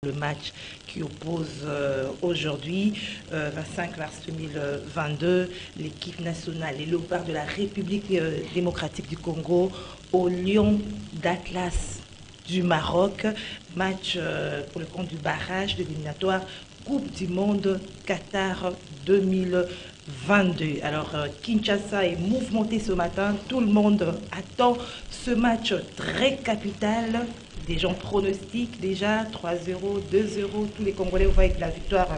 Le match qui oppose aujourd'hui, 25 mars 2022, l'équipe nationale, les Léopards de la République démocratique du Congo au Lion d'Atlas du Maroc. Match pour le compte du barrage de l'éliminatoire Coupe du Monde Qatar 2022. Alors Kinshasa est mouvementé ce matin, tout le monde attend ce match très capital. Des gens pronostiquent déjà 3-0, 2-0, tous les Congolais voient avec la victoire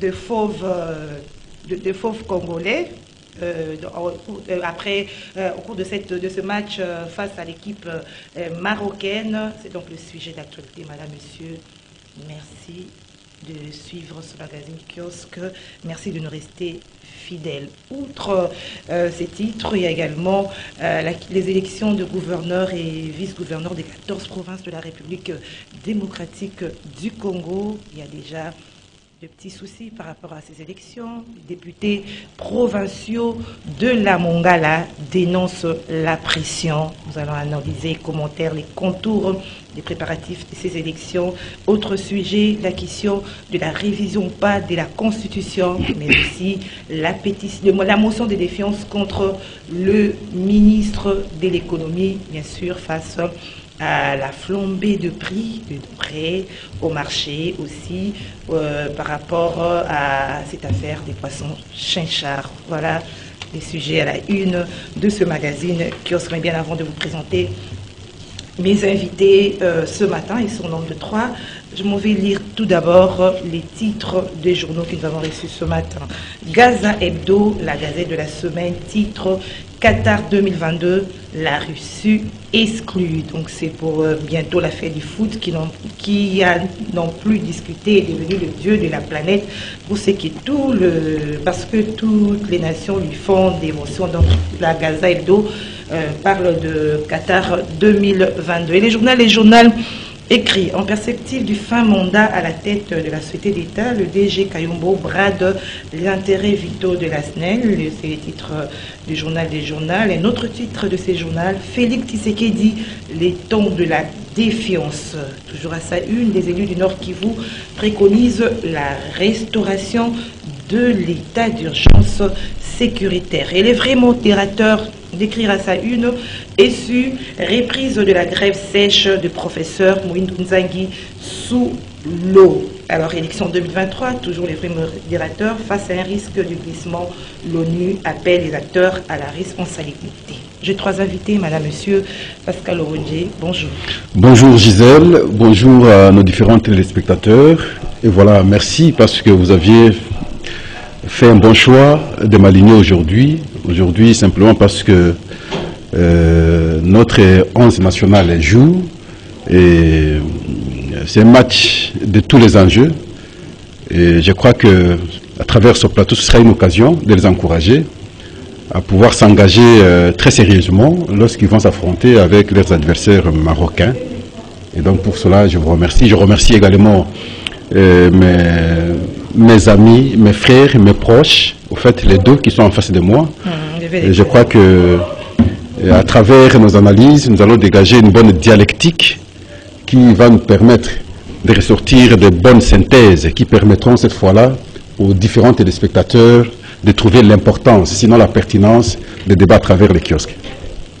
de fauves Congolais. Au cours de ce match face à l'équipe marocaine. C'est donc le sujet d'actualité, madame, monsieur. Merci de suivre ce magazine Kiosque. Merci de nous rester fidèles. Outre ces titres, il y a également les élections de gouverneurs et vice-gouverneurs des 14 provinces de la République démocratique du Congo. Il y a déjà de petits soucis par rapport à ces élections. Les députés provinciaux de la Mongala dénoncent la pression. Nous allons analyser, commentaires, les contours des préparatifs de ces élections. Autre sujet, la question de la révision pas de la Constitution, mais aussi la motion de défiance contre le ministre de l'économie, bien sûr, face à la flambée de prix de prêt au marché aussi par rapport à cette affaire des poissons chinchards. Voilà les sujets à la une de ce magazine Kiosque. Bien avant de vous présenter mes invités ce matin, ils sont au nombre de 3. Je m'en vais lire tout d'abord les titres des journaux que nous avons reçus ce matin. Gaza Hebdo, la gazette de la semaine, titre Qatar 2022, la Russie exclue. Donc c'est pour bientôt la fête du foot qui n'ont plus discuté, est devenu le dieu de la planète pour ce qui est parce que toutes les nations lui font d'émotion. Donc la Gaza Hebdo parle de Qatar 2022. Et les journaux écrit en perspective du fin mandat à la tête de la société d'État, le DG Kayombo brade les intérêts vitaux de la SNEL. C'est le titre du journal des journaux. Un autre titre de ces journaux, Félix Tshisekedi, les tons de la défiance. Toujours à sa une, les élus du Nord Kivu préconisent la restauration de l'état d'urgence sécuritaire. Et les vrais modérateurs d'écrire à sa une et su reprise de la grève sèche de professeur Moïne Nzangi sous l'eau. Alors, élection 2023, toujours les vrais modérateurs face à un risque de glissement. L'ONU appelle les acteurs à la responsabilité. J'ai 3 invités, madame, monsieur. Pascal Orondier, bonjour. Bonjour Gisèle, bonjour à nos différents téléspectateurs. Et voilà, merci parce que vous aviez fait un bon choix de m'aligner aujourd'hui. Aujourd'hui, simplement parce que notre 11 national joue et c'est un match de tous les enjeux. Et je crois que à travers ce plateau, ce sera une occasion de les encourager à pouvoir s'engager très sérieusement lorsqu'ils vont s'affronter avec leurs adversaires marocains. Et donc pour cela, je vous remercie. Je remercie également mes amis, mes frères, mes proches, au fait les deux qui sont en face de moi. Et je crois que à travers nos analyses, nous allons dégager une bonne dialectique qui va nous permettre de ressortir de bonnes synthèses qui permettront cette fois-là aux différents téléspectateurs de trouver l'importance, sinon la pertinence, des débats à travers les kiosques.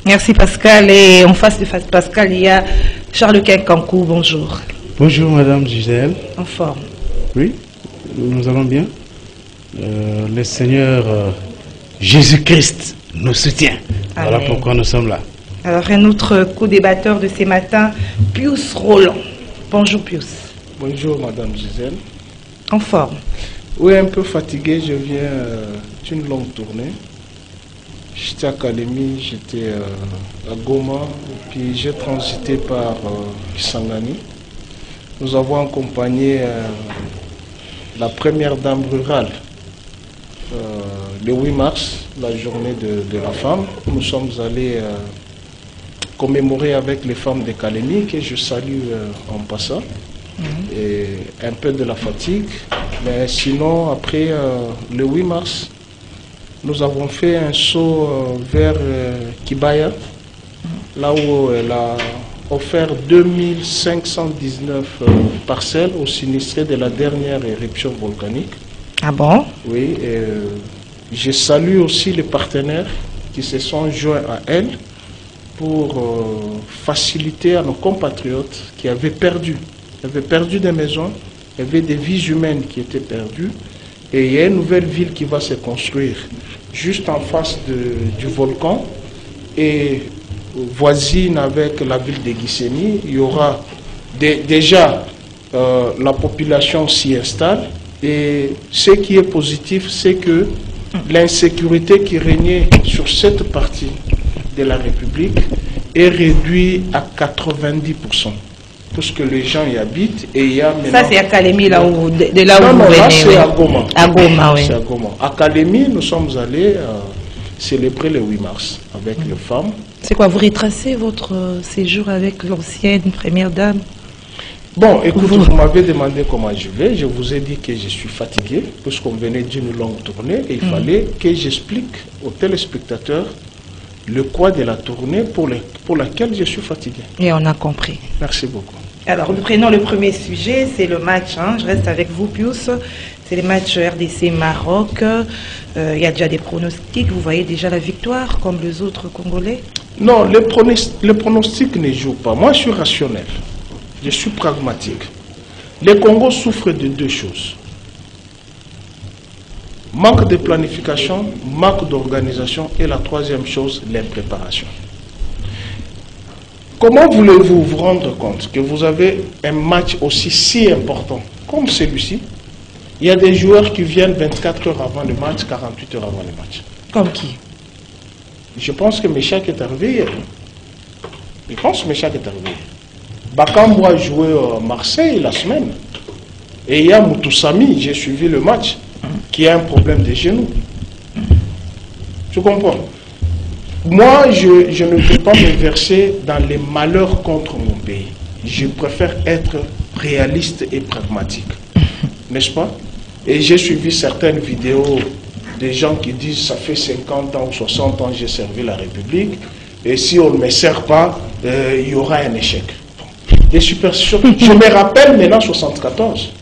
Merci Pascal. Et en face de Pascal, il y a Charles Kinkankou. Bonjour. Bonjour Madame Gisèle. En forme. Oui, nous allons bien. Le Seigneur Jésus-Christ nous soutient. Amen. Voilà pourquoi nous sommes là. Alors un autre co-débatteur de ces matins, Pius Roland. Bonjour Pius. Bonjour Madame Gisèle. En forme. Oui, un peu fatigué, je viens d'une longue tournée. J'étais à Kalemi, j'étais à Goma, puis j'ai transité par Kisangani. Nous avons accompagné la première dame rurale le 8 mars, la journée de la femme. Nous sommes allés commémorer avec les femmes de Kalemi, que je salue en passant, et un peu de la fatigue. Mais sinon, après le 8 mars, nous avons fait un saut vers Kibaya, là où elle a offert 2519 parcelles aux sinistrés de la dernière éruption volcanique. Ah bon? Oui, je salue aussi les partenaires qui se sont joints à elle pour faciliter à nos compatriotes qui avaient perdu des maisons, il y avait des vies humaines qui étaient perdues, et il y a une nouvelle ville qui va se construire juste en face du volcan et voisine avec la ville de Gisenyi. Il y aura déjà la population s'y installe, et ce qui est positif, c'est que l'insécurité qui régnait sur cette partie de la République est réduite à 90%. Parce que les gens y habitent et il y a maintenant... Ça c'est à Kalemi, là où, de là où non, vous venez. Là c'est à Goma. À Goma, oui. C'est à Goma. À Kalemi, nous sommes allés célébrer le 8 mars avec les femmes. C'est quoi, vous retracez votre séjour avec l'ancienne première dame? Bon, écoute, vous m'avez demandé comment je vais. Je vous ai dit que je suis fatigué, puisqu'on venait d'une longue tournée, et il fallait que j'explique aux téléspectateurs le quoi de la tournée pour laquelle je suis fatigué. Et on a compris. Merci beaucoup. Alors, nous prenons le premier sujet, c'est le match. Je reste avec vous, Pius. C'est le match RDC-Maroc. Il y a déjà des pronostics. Vous voyez déjà la victoire, comme les autres Congolais? Non, les pronostics ne jouent pas. Moi, je suis rationnel. Je suis pragmatique. Les Congos souffrent de deux choses. Manque de planification, manque d'organisation, et la troisième chose, l'impréparation. Comment voulez-vous vous rendre compte que vous avez un match aussi si important comme celui-ci? Il y a des joueurs qui viennent 24 heures avant le match, 48 heures avant le match. Comme qui? Je pense que Méchac est arrivé hier. Je pense que Méchac est arrivé hier. Bakambo a joué à Marseille la semaine. Et il y a Moutoussami, j'ai suivi le match, qui a un problème de genoux. Tu comprends? Moi, je ne veux pas me verser dans les malheurs contre mon pays. Je préfère être réaliste et pragmatique. N'est-ce pas? Et j'ai suivi certaines vidéos des gens qui disent ça fait 50 ans ou 60 ans que j'ai servi la République, et si on ne me sert pas, il y aura un échec. Des superstitions. Je me rappelle maintenant 74.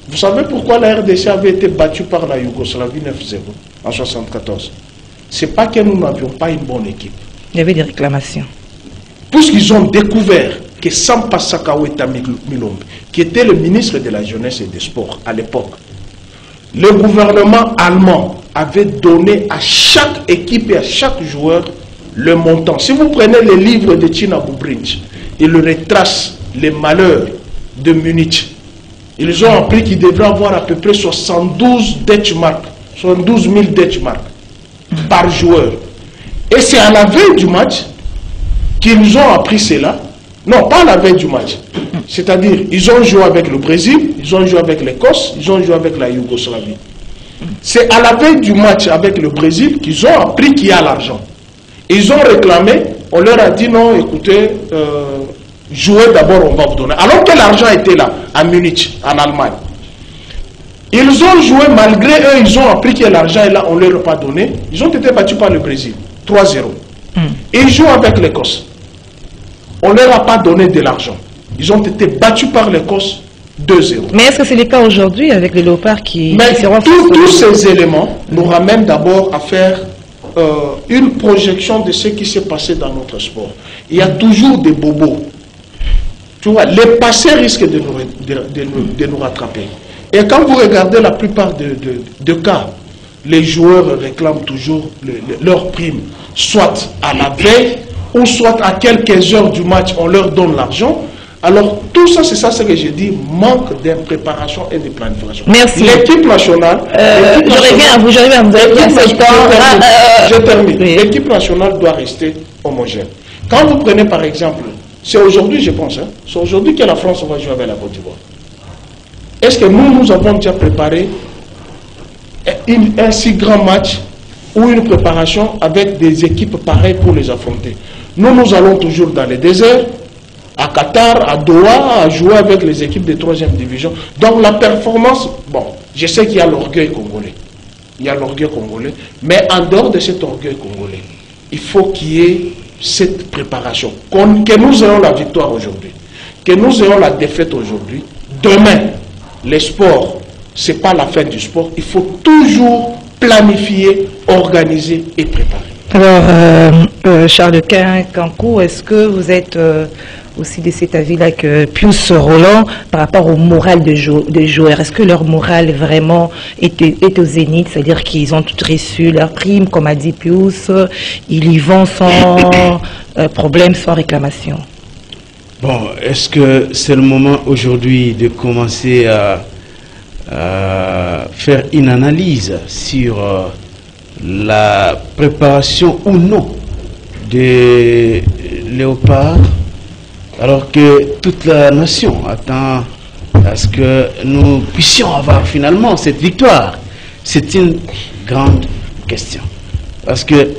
Vous savez pourquoi la RDC avait été battue par la Yougoslavie 9-0 en 74? C'est pas que nous n'avions pas une bonne équipe. Il y avait des réclamations. Puisqu'ils ont découvert que Sampa Sakaweta Milombe, qui était le ministre de la Jeunesse et des Sports à l'époque, le gouvernement allemand avait donné à chaque équipe et à chaque joueur le montant. Si vous prenez les livres de Tina Bubrinch, il retrace les malheurs de Munich. Ils ont appris qu'ils devraient avoir à peu près 72 Deutschmark, 72 000 Deutschmark par joueur. Et c'est à la veille du match qu'ils ont appris cela. Non, pas à la veille du match. C'est-à-dire, ils ont joué avec le Brésil, ils ont joué avec l'Écosse, ils ont joué avec la Yougoslavie. C'est à la veille du match avec le Brésil qu'ils ont appris qu'il y a l'argent. Ils ont réclamé, on leur a dit non, écoutez, jouez d'abord, on va vous donner. Alors que l'argent était là, à Munich, en Allemagne. Ils ont joué, malgré eux, ils ont appris que l'argent est là, on ne leur a pas donné. Ils ont été battus par le Brésil, 3-0. Ils jouent avec l'Écosse. On ne leur a pas donné de l'argent. Ils ont été battus par l'Écosse, 2-0. Mais est-ce que c'est le cas aujourd'hui avec les léopards qui seront... Tous ces éléments nous ramènent d'abord à faire une projection de ce qui s'est passé dans notre sport. Il y a toujours des bobos. Tu vois, les passés risquent de nous rattraper. Et quand vous regardez la plupart de cas, les joueurs réclament toujours leur prime, soit à la veille, ou soit à quelques heures du match, on leur donne l'argent. Alors, tout ça, c'est ça ce que j'ai dit, manque de préparation et de planification. Merci. L'équipe nationale... je reviens à vous, je termine. Oui. L'équipe nationale doit rester homogène. Quand vous prenez par exemple, c'est aujourd'hui je pense, c'est aujourd'hui que la France va jouer avec la Côte d'Ivoire. Est-ce que nous avons déjà préparé un si grand match ou une préparation avec des équipes pareilles pour les affronter? Nous allons toujours dans les déserts, à Qatar, à Doha, à jouer avec les équipes de 3e division. Donc la performance, bon, je sais qu'il y a l'orgueil congolais. Il y a l'orgueil congolais. Mais en dehors de cet orgueil congolais, il faut qu'il y ait cette préparation. Que nous ayons la victoire aujourd'hui, que nous ayons la défaite aujourd'hui, demain, le sport, ce n'est pas la fin du sport. Il faut toujours planifier, organiser et préparer. Alors, Charles Kankou, est-ce que vous êtes aussi de cet avis-là que Pius Roland, par rapport au moral des joueurs, est-ce que leur moral vraiment est au zénith, c'est-à-dire qu'ils ont tout reçu leur prime, comme a dit Pius, ils y vont sans problème, sans réclamation? Bon, est-ce que c'est le moment aujourd'hui de commencer à faire une analyse sur la préparation ou non des léopards, alors que toute la nation attend à ce que nous puissions avoir finalement cette victoire? C'est une grande question. Parce que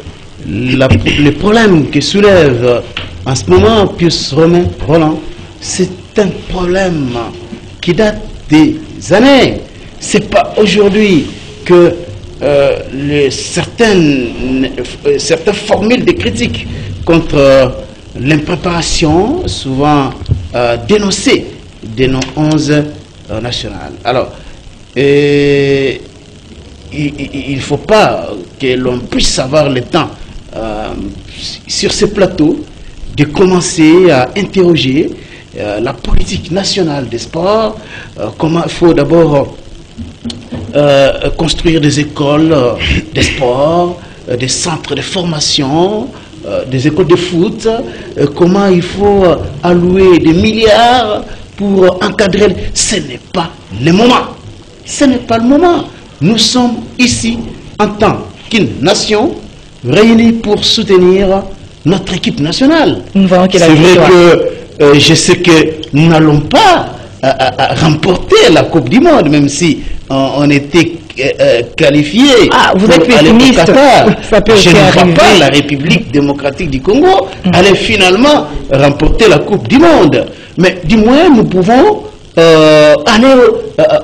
les problèmes que soulève en ce moment Pius Roland, c'est un problème qui date des années. C'est pas aujourd'hui que certaines formules de critiques contre l'impréparation, souvent dénoncées de nos 11 nationales. Alors, il ne faut pas que l'on puisse avoir le temps sur ce plateau de commencer à interroger la politique nationale des sports, comment il faut d'abord construire des écoles de sport, des centres de formation, des écoles de foot, comment il faut allouer des milliards pour encadrer. Ce n'est pas le moment. Ce n'est pas le moment. Nous sommes ici en tant qu'une nation réunie pour soutenir notre équipe nationale. C'est vrai que je sais que nous n'allons pas remporter la Coupe du Monde, même si on était qualifié. Ah, vous êtes pessimiste. Je ne vois pas la République démocratique du Congo aller finalement remporter la Coupe du Monde. Mais du moins, nous pouvons aller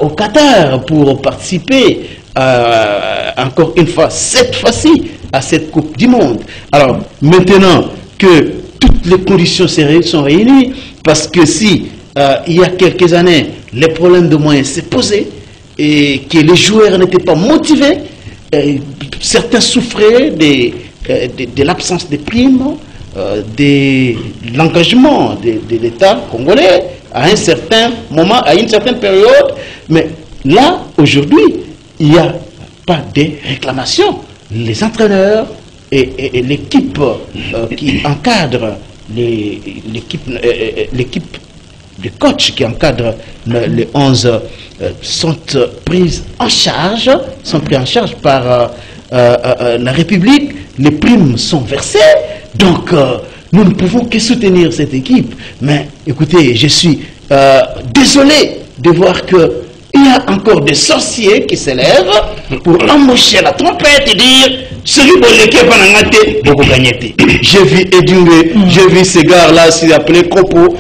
au Qatar pour participer encore une fois, cette fois-ci, à cette Coupe du Monde. Alors, maintenant que toutes les conditions sont réunies, parce que si il y a quelques années, les problèmes de moyens s'est posé et que les joueurs n'étaient pas motivés, certains souffraient de l'absence de primes, de l'engagement de l'État congolais à un certain moment, à une certaine période. Mais là, aujourd'hui, il n'y a pas de réclamation. Les entraîneurs et l'équipe qui encadre l'équipe de coachs qui encadrent les 11 sont pris en charge par la République. Les primes sont versées, donc nous ne pouvons que soutenir cette équipe. Mais écoutez, je suis désolé de voir que il y a encore des sorciers qui s'élèvent pour embaucher la trompette et dire celui qui est beaucoup gagné. J'ai vu Edungé, j'ai vu ces gars-là s'y appeler Kopo.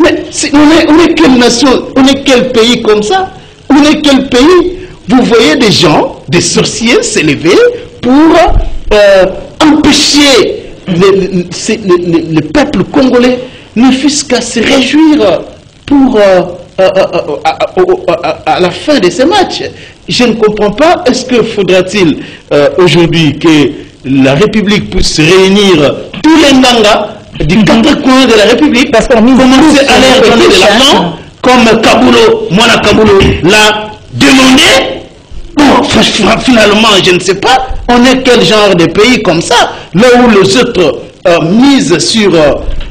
Mais on est quelle nation, on est quel pays comme ça? On est quel pays? Vous voyez des gens, des sorciers s'élever pour empêcher le peuple congolais ne fût-ce qu'à se réjouir pour à la fin de ces matchs. Je ne comprends pas, est-ce que faudra-t-il aujourd'hui que la République puisse réunir tous les Ndanga du quatre coins de la République, parce qu'on commencer à leur donner de l'argent, comme Kabulo, Mwana Kabulo l'a demandé? Bon, finalement, je ne sais pas, on est quel genre de pays comme ça, là où les autres misent sur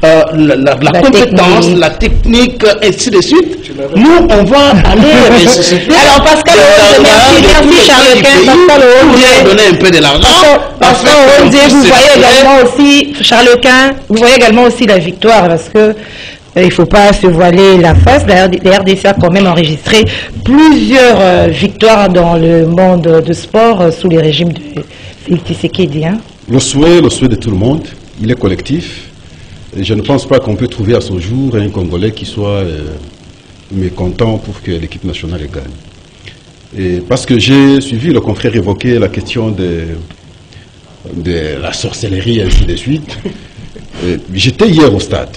la compétence, la technique, et ainsi de suite. Nous, on va aller ressusciter. Alors, Pascal, merci Charles Quint. Pour donner un peu de l'argent. Pascal, vous voyez également aussi, Charles Quint, vous voyez également aussi la victoire, parce que il ne faut pas se voiler la face. La RDC a quand même enregistré plusieurs victoires dans le monde de sport sous les régimes de Félix Tshisekedi. Le souhait de tout le monde, il est collectif. Et je ne pense pas qu'on peut trouver à ce jour un Congolais qui soit mécontent pour que l'équipe nationale gagne. Et parce que j'ai suivi le confrère évoquer la question de la sorcellerie et ainsi de suite. j'étais hier au stade.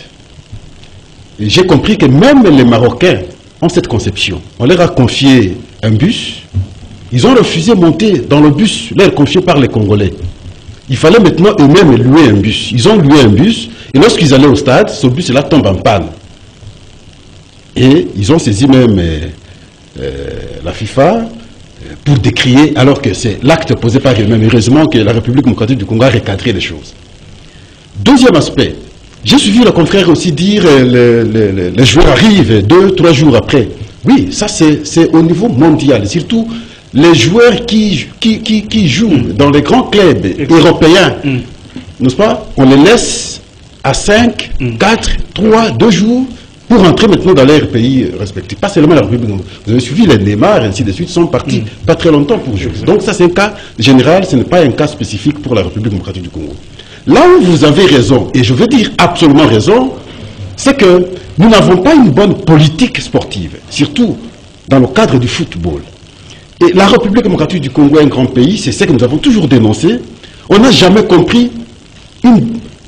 J'ai compris que même les Marocains ont cette conception. On leur a confié un bus. Ils ont refusé de monter dans le bus leur confié par les Congolais. Il fallait maintenant eux-mêmes louer un bus. Ils ont loué un bus et lorsqu'ils allaient au stade, ce bus-là tombe en panne. Et ils ont saisi même la FIFA pour décrier, alors que c'est l'acte posé par eux-mêmes. Heureusement que la République démocratique du Congo a recadré les choses. Deuxième aspect, j'ai suivi le confrère aussi dire les joueurs arrivent 2-3 jours après. Oui, ça c'est au niveau mondial, surtout les joueurs qui jouent dans les grands clubs européens, n'est-ce pas? On les laisse à 5, 4, 3, 2 jours pour entrer maintenant dans leurs pays respectifs. Pas seulement la République. Vous avez suivi les Neymar, ainsi de suite, sont partis pas très longtemps pour jouer. Donc ça c'est un cas général, ce n'est pas un cas spécifique pour la République démocratique du Congo. Là où vous avez raison, et je veux dire absolument raison, c'est que nous n'avons pas une bonne politique sportive, surtout dans le cadre du football. Et la République démocratique du Congo est un grand pays, c'est ce que nous avons toujours dénoncé. On n'a jamais compris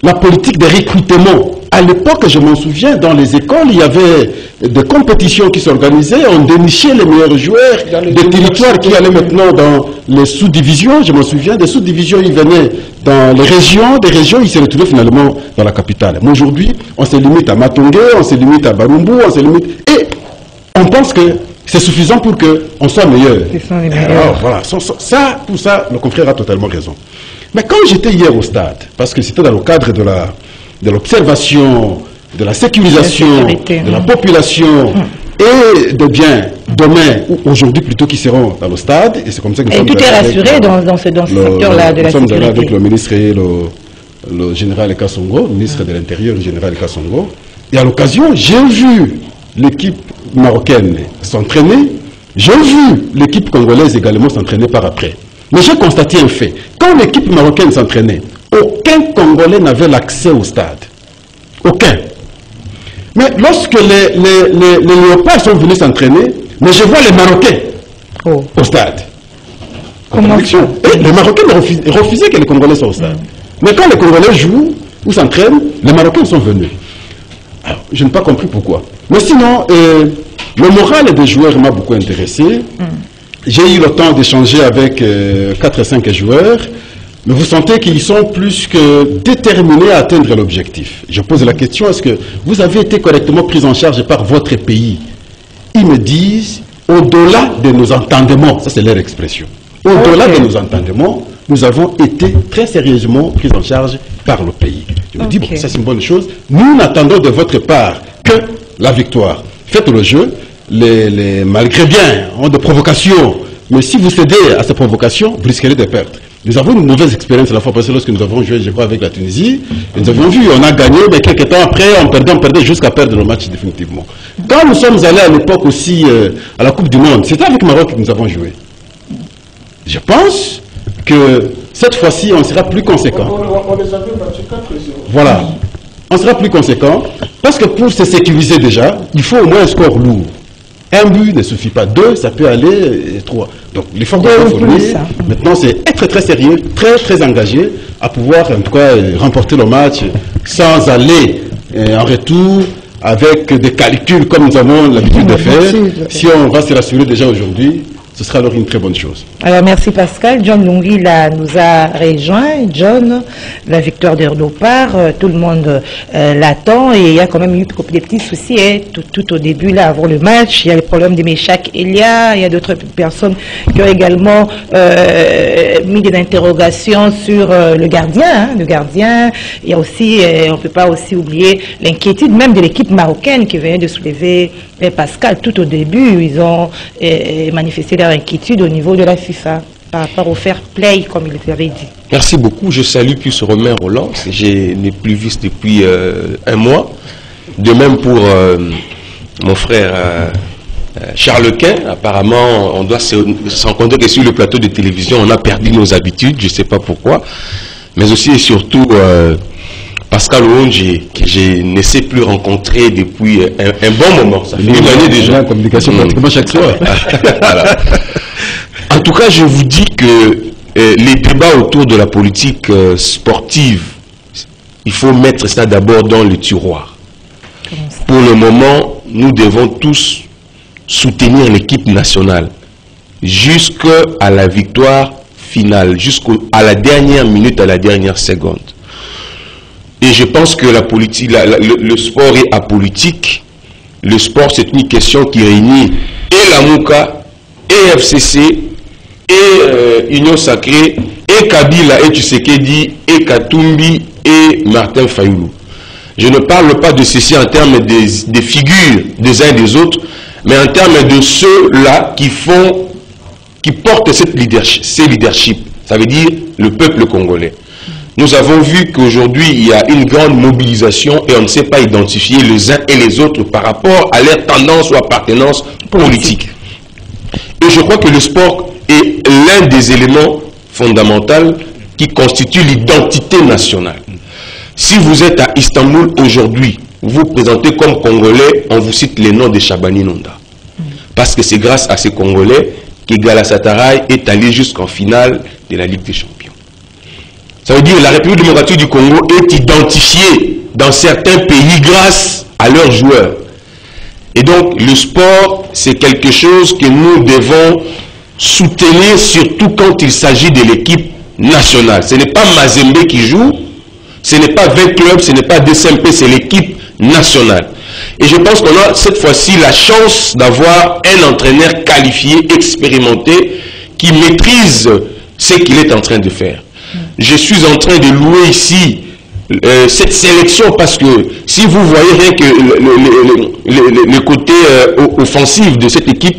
la politique de recrutement. À l'époque, je m'en souviens, dans les écoles, il y avait des compétitions qui s'organisaient, on dénichait les meilleurs joueurs des territoires qui allaient maintenant dans les sous-divisions. Je m'en souviens, des sous-divisions, ils venaient dans les régions, des régions, ils se retrouvaient finalement dans la capitale. Mais aujourd'hui, on se limite à Matongé, on se limite à Barumbu, on se limite... Et on pense que c'est suffisant pour qu'on soit meilleur. Alors voilà, pour ça, le confrère a totalement raison. Mais quand j'étais hier au stade, parce que c'était dans le cadre de l'observation, de la sécurisation, de la population et de biens demain ou aujourd'hui plutôt qui seront dans le stade, et c'est comme ça que nous sommes tout est rassuré dans ce secteur-là de la sécurité. Nous sommes allés avec le ministre et le général Kassongo, ministre de l'Intérieur, le général Kassongo, et à l'occasion, j'ai vu l'équipe marocaine s'entraîner, j'ai vu l'équipe congolaise également s'entraîner par après. Mais j'ai constaté un fait. Quand l'équipe marocaine s'entraînait, aucun Congolais n'avait l'accès au stade. Aucun. Mais lorsque les Léopards sont venus s'entraîner, mais je vois les Marocains au stade. Comment ça? Les Marocains refusaient que les Congolais soient au stade. Mais quand les Congolais jouent ou s'entraînent, les Marocains sont venus. Alors, je n'ai pas compris pourquoi. Mais sinon, le moral des joueurs m'a beaucoup intéressé. J'ai eu le temps d'échanger avec 4 et 5 joueurs, mais vous sentez qu'ils sont plus que déterminés à atteindre l'objectif. Je pose la question, est-ce que vous avez été correctement pris en charge par votre pays? Ils me disent, au-delà de nos entendements, ça c'est leur expression, au-delà de nos entendements, nous avons été très sérieusement pris en charge par le pays. Je me dis, bon, ça c'est une bonne chose. Nous n'attendons de votre part que la victoire. Faites le jeu. Malgré bien, ont des provocations, mais si vous cédez à ces provocations, vous risquerez de perdre. Nous avons une mauvaise expérience la fois passée lorsque nous avons joué, je crois, avec la Tunisie. Et nous avions vu, on a gagné, mais quelques temps après, on perdait jusqu'à perdre le match définitivement. Quand nous sommes allés à l'époque aussi à la Coupe du Monde, c'était avec le Maroc que nous avons joué. Je pense que cette fois-ci, on sera plus conséquent. On les avait battus 4-0. Voilà. On sera plus conséquent, parce que pour se sécuriser déjà, il faut au moins un score lourd. Un but ne suffit pas, 2, ça peut aller, 3. Donc l'effort qu'on doit fournir, maintenant c'est être très sérieux, très engagé, à pouvoir en tout cas remporter le match sans aller en retour avec des calculs comme nous avons l'habitude de faire. Si on va se rassurer déjà aujourd'hui, ce sera alors une très bonne chose. Alors merci Pascal. John Lungi nous a rejoint. John, la victoire de Léopard, tout le monde l'attend et il y a quand même eu des petits soucis tout au début là avant le match. Il y a le problème de Meshak Elia, il y a d'autres personnes qui ont également mis des interrogations sur le gardien. Le gardien, il y a aussi, on ne peut pas aussi oublier l'inquiétude même de l'équipe marocaine qui venait de soulever Pascal. Tout au début, ils ont manifesté leur inquiétude au niveau de la FIFA par rapport au fair play, comme il l'avait dit. Merci beaucoup. Je salue plus Romain Roland. Je n'ai plus vu depuis un mois. De même pour mon frère Charles Quin. Apparemment, on doit se rendre compte que sur le plateau de télévision, on a perdu nos habitudes. Je ne sais pas pourquoi. Mais aussi et surtout Pascal Ouonji, que je ne sais plus rencontrer depuis un bon moment. Ça fait une année déjà. En communication pratiquement chaque soir. Voilà. En tout cas, je vous dis que les débats autour de la politique sportive il faut mettre ça d'abord dans le tiroir. Pour le moment, nous devons tous soutenir l'équipe nationale jusqu'à la victoire finale, jusqu'à la dernière minute, à la dernière seconde. Et je pense que la politique, le sport est apolitique. Le sport, c'est une question qui réunit et la Mouka, et FCC, et Union Sacrée, et Kabila, et Tshisekedi, et Katumbi, et Martin Fayoulou. Je ne parle pas de ceci en termes des figures des uns et des autres, mais en termes de ceux-là qui portent ces leaderships, ça veut dire le peuple congolais. Nous avons vu qu'aujourd'hui, il y a une grande mobilisation et on ne sait pas identifier les uns et les autres par rapport à leur tendance ou appartenance politique. Et je crois que le sport est l'un des éléments fondamentaux qui constituent l'identité nationale. Si vous êtes à Istanbul aujourd'hui, vous vous présentez comme Congolais, on vous cite les noms de Chabani Nonda. Parce que c'est grâce à ces Congolais que Galatasaray est allé jusqu'en finale de la Ligue des Champions. Ça veut dire que la République démocratique du Congo est identifiée dans certains pays grâce à leurs joueurs. Et donc, le sport, c'est quelque chose que nous devons soutenir, surtout quand il s'agit de l'équipe nationale. Ce n'est pas Mazembe qui joue, ce n'est pas 20 clubs, ce n'est pas DSMP, c'est l'équipe nationale. Et je pense qu'on a cette fois-ci la chance d'avoir un entraîneur qualifié, expérimenté, qui maîtrise ce qu'il est en train de faire. Je suis en train de louer ici cette sélection parce que si vous voyez rien que le côté offensif de cette équipe,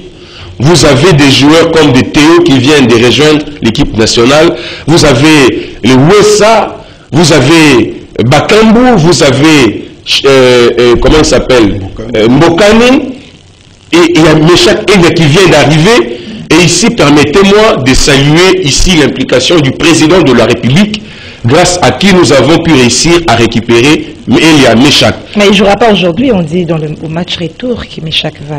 vous avez des joueurs comme des Théo qui viennent de rejoindre l'équipe nationale, vous avez le Wessa, vous avez Bakambu, vous avez comment il s'appelle, Mbokane, et il y a Meshak Ega qui vient d'arriver. Et ici, permettez-moi de saluer ici l'implication du président de la République, grâce à qui nous avons pu réussir à récupérer Elia Meshak. Mais il ne jouera pas aujourd'hui, on dit au match retour que Meshak va...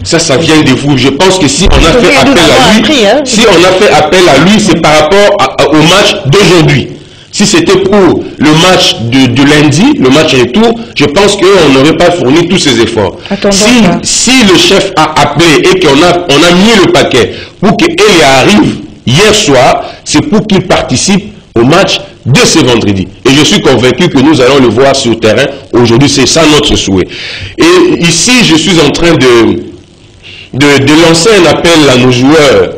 Ça vient de vous. Je pense que si on a fait appel à lui, si on a fait appel à lui, c'est par rapport au match d'aujourd'hui. Si c'était pour le match de lundi, le match retour, je pense qu'on n'aurait pas fourni tous ces efforts. Si le chef a appelé et qu'on a mis le paquet pour qu'il arrive hier soir, c'est pour qu'il participe au match de ce vendredi. Et je suis convaincu que nous allons le voir sur le terrain. Aujourd'hui, c'est ça notre souhait. Et ici, je suis en train de lancer un appel à nos joueurs.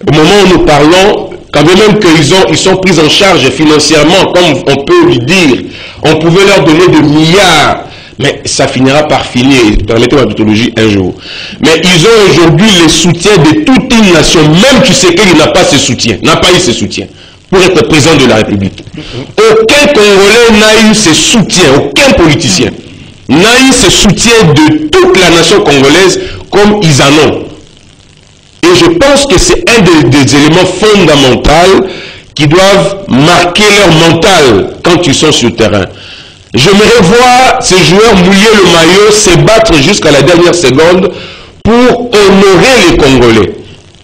Au moment où nous parlons, quand même qu'ils sont pris en charge financièrement, comme on peut lui dire, on pouvait leur donner des milliards, mais ça finira par finir, permettez-moi la tautologie, un jour. Mais ils ont aujourd'hui le soutien de toute une nation, même tu sais qu'il n'a pas ce soutien, n'a pas eu ce soutien pour être président de la République. Aucun Congolais n'a eu ce soutien, aucun politicien n'a eu ce soutien de toute la nation congolaise comme ils en ont. Et je pense que c'est un des éléments fondamentaux qui doivent marquer leur mental quand ils sont sur le terrain. J'aimerais voir ces joueurs mouiller le maillot, se battre jusqu'à la dernière seconde pour honorer les Congolais.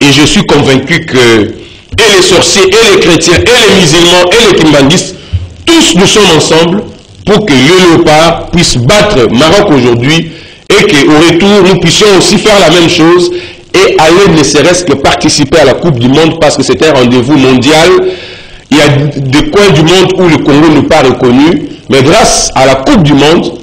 Et je suis convaincu que et les sorciers, et les chrétiens, et les musulmans, et les kimbandistes, tous nous sommes ensemble pour que le léopard puisse battre Maroc aujourd'hui et qu'au retour, nous puissions aussi faire la même chose et aller ne serait-ce que participer à la Coupe du Monde parce que c'est un rendez-vous mondial. Il y a des coins du monde où le Congo n'est pas reconnu, mais grâce à la Coupe du Monde,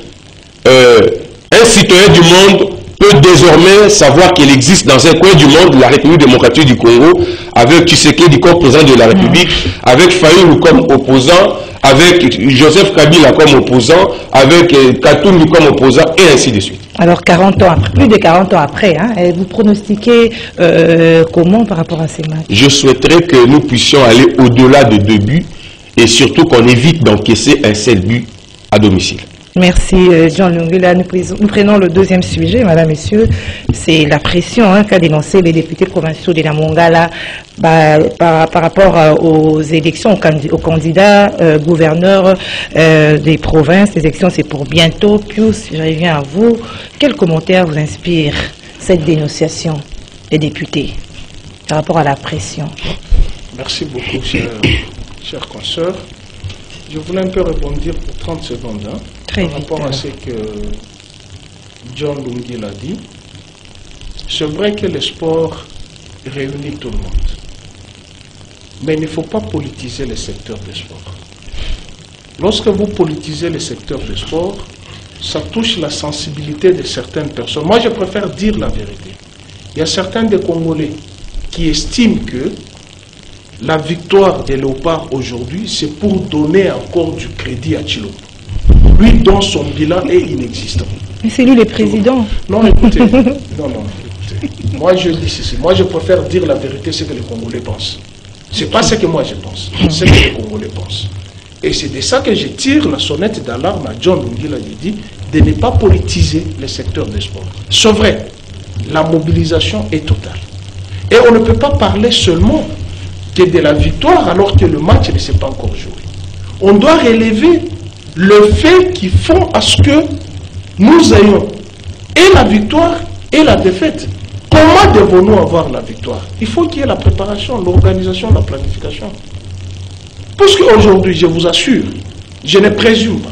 un citoyen du monde peut désormais savoir qu'il existe dans un coin du monde la République démocratique du Congo, avec Tshisekedi comme président de la République, avec Fayoulou comme opposant, avec Joseph Kabila comme opposant, avec Katumbi comme opposant, et ainsi de suite. Alors 40 ans après, plus de 40 ans après, hein, vous pronostiquez comment par rapport à ces matchs? Je souhaiterais que nous puissions aller au-delà de 2 buts et surtout qu'on évite d'encaisser un seul but à domicile. Merci John Lungula. Nous prenons le deuxième sujet, madame, messieurs, c'est la pression qu'a dénoncé les députés provinciaux de la Mongala par rapport aux élections, aux candidats gouverneurs des provinces. Les élections, c'est pour bientôt. Pius, je reviens à vous. Quel commentaire vous inspire cette dénonciation des députés par rapport à la pression? Merci beaucoup, chers consoeurs. Je voulais un peu rebondir pour 30 secondes Très par rapport à ce que John Lungi l'a dit. C'est vrai que le sport réunit tout le monde. Mais il ne faut pas politiser le secteur du sport. Lorsque vous politisez le secteur du sport, ça touche la sensibilité de certaines personnes. Moi, je préfère dire la vérité. Il y a certains des Congolais qui estiment que la victoire des Léopards aujourd'hui, c'est pour donner encore du crédit à Tshilombo. Lui, dont son bilan est inexistant. Mais c'est lui le président. Non, écoutez. Écoutez. Moi, je dis ceci. Moi, je préfère dire la vérité, ce que les Congolais pensent. Ce n'est pas ce que moi je pense, c'est ce que les Congolais pensent. Et c'est de ça que je tire la sonnette d'alarme à John Lungi l'a dit, de ne pas politiser le secteur des sports. C'est vrai, la mobilisation est totale. Et on ne peut pas parler seulement que de la victoire alors que le match ne s'est pas encore joué. On doit relever le fait qui font à ce que nous ayons et la victoire et la défaite. Comment devons-nous avoir la victoire? Il faut qu'il y ait la préparation, l'organisation, la planification. Parce qu'aujourd'hui, je vous assure, je ne présume pas.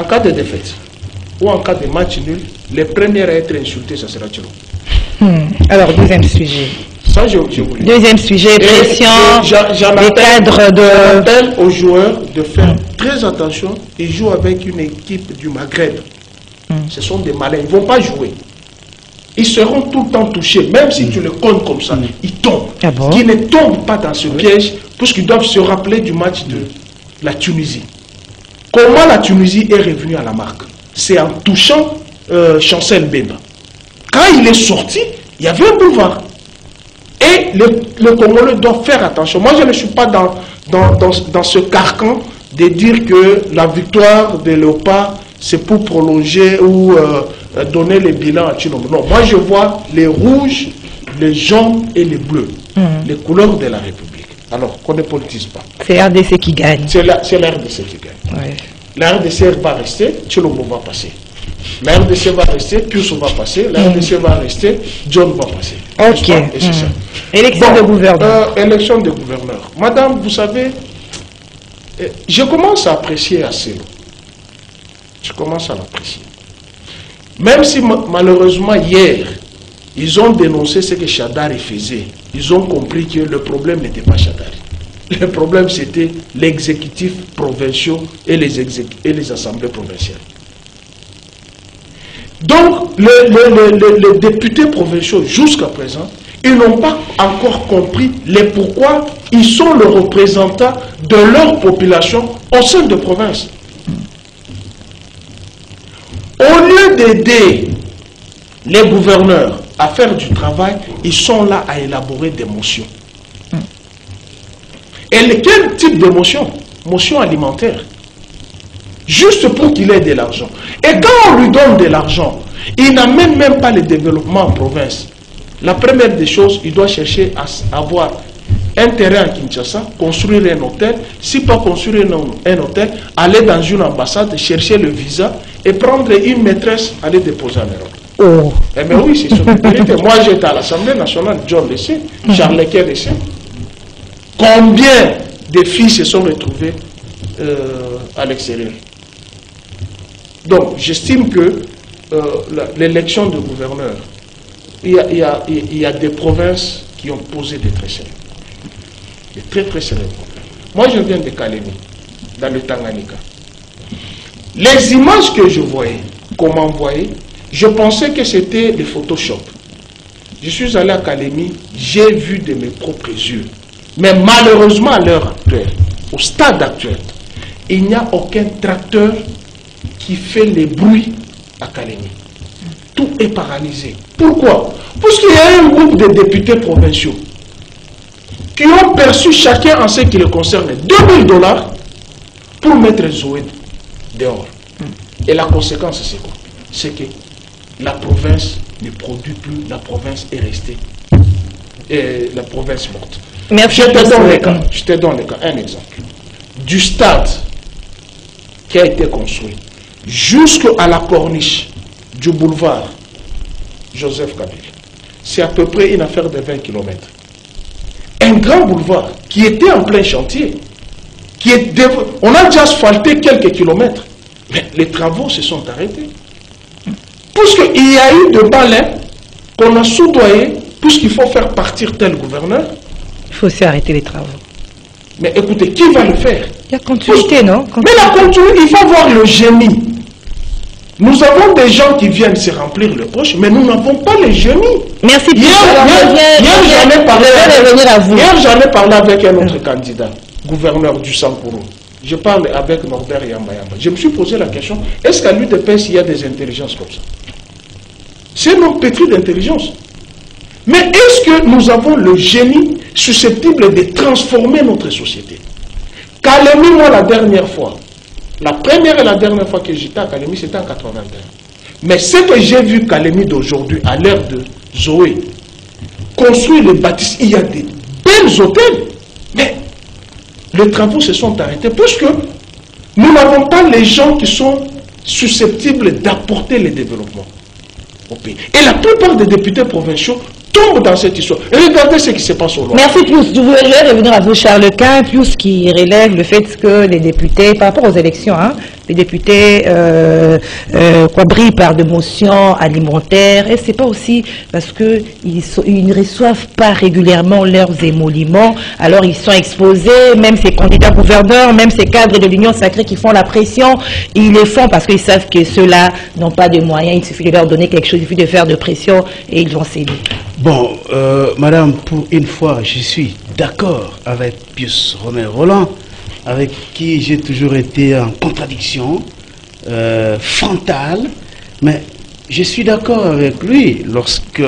En cas de défaite ou en cas de match nul, les premiers à être insultés, ça sera Tshilombo. Alors, deuxième sujet. Ça, je vous le dis. Deuxième sujet, pression, des cadres de... J'appelle aux joueurs de faire très attention. Ils jouent avec une équipe du Maghreb. Ce sont des malins. Ils ne vont pas jouer. Ils seront tout le temps touchés. Même si tu les comptes comme ça, ils tombent. Ah bon? Qu'ils ne tombent pas dans ce piège, puisqu'ils doivent se rappeler du match de la Tunisie. Comment la Tunisie est revenue à la marque? C'est en touchant Chancel Bemba. Quand il est sorti, il y avait un boulevard. Et le Congolais doit faire attention. Moi, je ne suis pas dans ce carcan de dire que la victoire des Léopards, c'est pour prolonger ou donner les bilans à Tshilombo. Non, moi je vois les rouges, les jaunes et les bleus, les couleurs de la République. Alors, qu'on ne politise pas. C'est RDC qui gagne. C'est la RDC qui gagne. Ouais. La RDC va rester, Tshilombo va passer. La RDC va rester, Pius va passer. La RDC va rester, John va passer. Ok. Et c'est ça. Élection de gouverneur. Élection de gouverneur. Madame, vous savez, je commence à apprécier Asselo. Je commence à l'apprécier. Même si malheureusement hier, ils ont dénoncé ce que Chadari faisait. Ils ont compris que le problème n'était pas Chadari. Le problème c'était l'exécutif provincial et les assemblées provinciales. Donc les députés provinciaux jusqu'à présent, ils n'ont pas encore compris les pourquoi ils sont le représentant de leur population au sein de province. Au lieu d'aider les gouverneurs à faire du travail, ils sont là à élaborer des motions. Et quel type de motion? Motion alimentaire. Juste pour qu'il ait de l'argent. Et quand on lui donne de l'argent, il n'amène même pas le développement en province. La première des choses, il doit chercher à avoir un terrain à Kinshasa, construire un hôtel. Si pas construire un hôtel, aller dans une ambassade, chercher le visa et prendre une maîtresse, aller déposer en Europe. Oh. Eh bien oui, c'est une vérité. Moi, j'étais à l'Assemblée nationale, John le sait, Charles Lequer le sait. Combien de filles se sont retrouvées à l'extérieur? Donc, j'estime que l'élection de gouverneur, il y a des provinces qui ont posé des très sérieux. Des très très sérieux problèmes. Moi, je viens de Kalemi, dans le Tanganyika. Les images que je voyais, qu'on m'envoyait, je pensais que c'était des Photoshop. Je suis allé à Kalemi, j'ai vu de mes propres yeux. Mais malheureusement, à l'heure actuelle, au stade actuel, il n'y a aucun tracteur qui fait les bruits à Kalemi. Tout est paralysé. Pourquoi? Parce qu'il y a un groupe de députés provinciaux qui ont perçu chacun en ce qui les concerne $2000 pour mettre Zoé dehors. Et la conséquence, c'est quoi? C'est que la province ne produit plus, la province est restée, et la province morte. Merci. Je te donne le cas, un exemple. Du stade qui a été construit jusqu'à la corniche du boulevard Joseph Kabila, c'est à peu près une affaire de 20 km. Un grand boulevard qui était en plein chantier, On a déjà asphalté quelques kilomètres, mais les travaux se sont arrêtés. Puisqu'il y a eu de balais qu'on a soudoyé, puisqu'il faut faire partir tel gouverneur. Il faut aussi arrêter les travaux. Mais écoutez, qui va le faire? Il y a continuité, non? Mais la continuité, il faut voir le génie. Nous avons des gens qui viennent se remplir le poche, mais nous n'avons pas le génie. Merci. Hier, j'en ai parlé avec un autre candidat, gouverneur du Sankourou. Je parle avec Norbert Yamba. Je me suis posé la question, est-ce qu'à l'UDPS, il y a des intelligences comme ça? C'est un homme pétri d'intelligence. Mais est-ce que nous avons le génie susceptible de transformer notre société? Kalemi, moi, la dernière fois, la première et la dernière fois que j'étais à Kalemi, c'était en 81. Mais ce que j'ai vu Kalemi d'aujourd'hui, à l'ère de Zoé, construire les bâtisses, il y a des belles hôtels, mais les travaux se sont arrêtés puisque nous n'avons pas les gens qui sont susceptibles d'apporter le développement au pays. Et la plupart des députés provinciaux tombent dans cette histoire. Et regardez ce qui se passe au Loir. Merci Pius. Je voudrais revenir à vous, Charles Quint. Pius qui relève le fait que les députés, par rapport aux élections, les députés brillent par de motions alimentaires. Et c'est pas aussi parce qu'ils ne reçoivent pas régulièrement leurs émoluments. Alors ils sont exposés, même ces candidats gouverneurs, même ces cadres de l'Union sacrée qui font la pression, ils le font parce qu'ils savent que ceux-là n'ont pas de moyens. Il suffit de leur donner quelque chose, il suffit de faire de pression et ils vont céder. Bon, madame, pour une fois, je suis d'accord avec Pius Romain-Rolland, avec qui j'ai toujours été en contradiction frontale, mais je suis d'accord avec lui lorsque,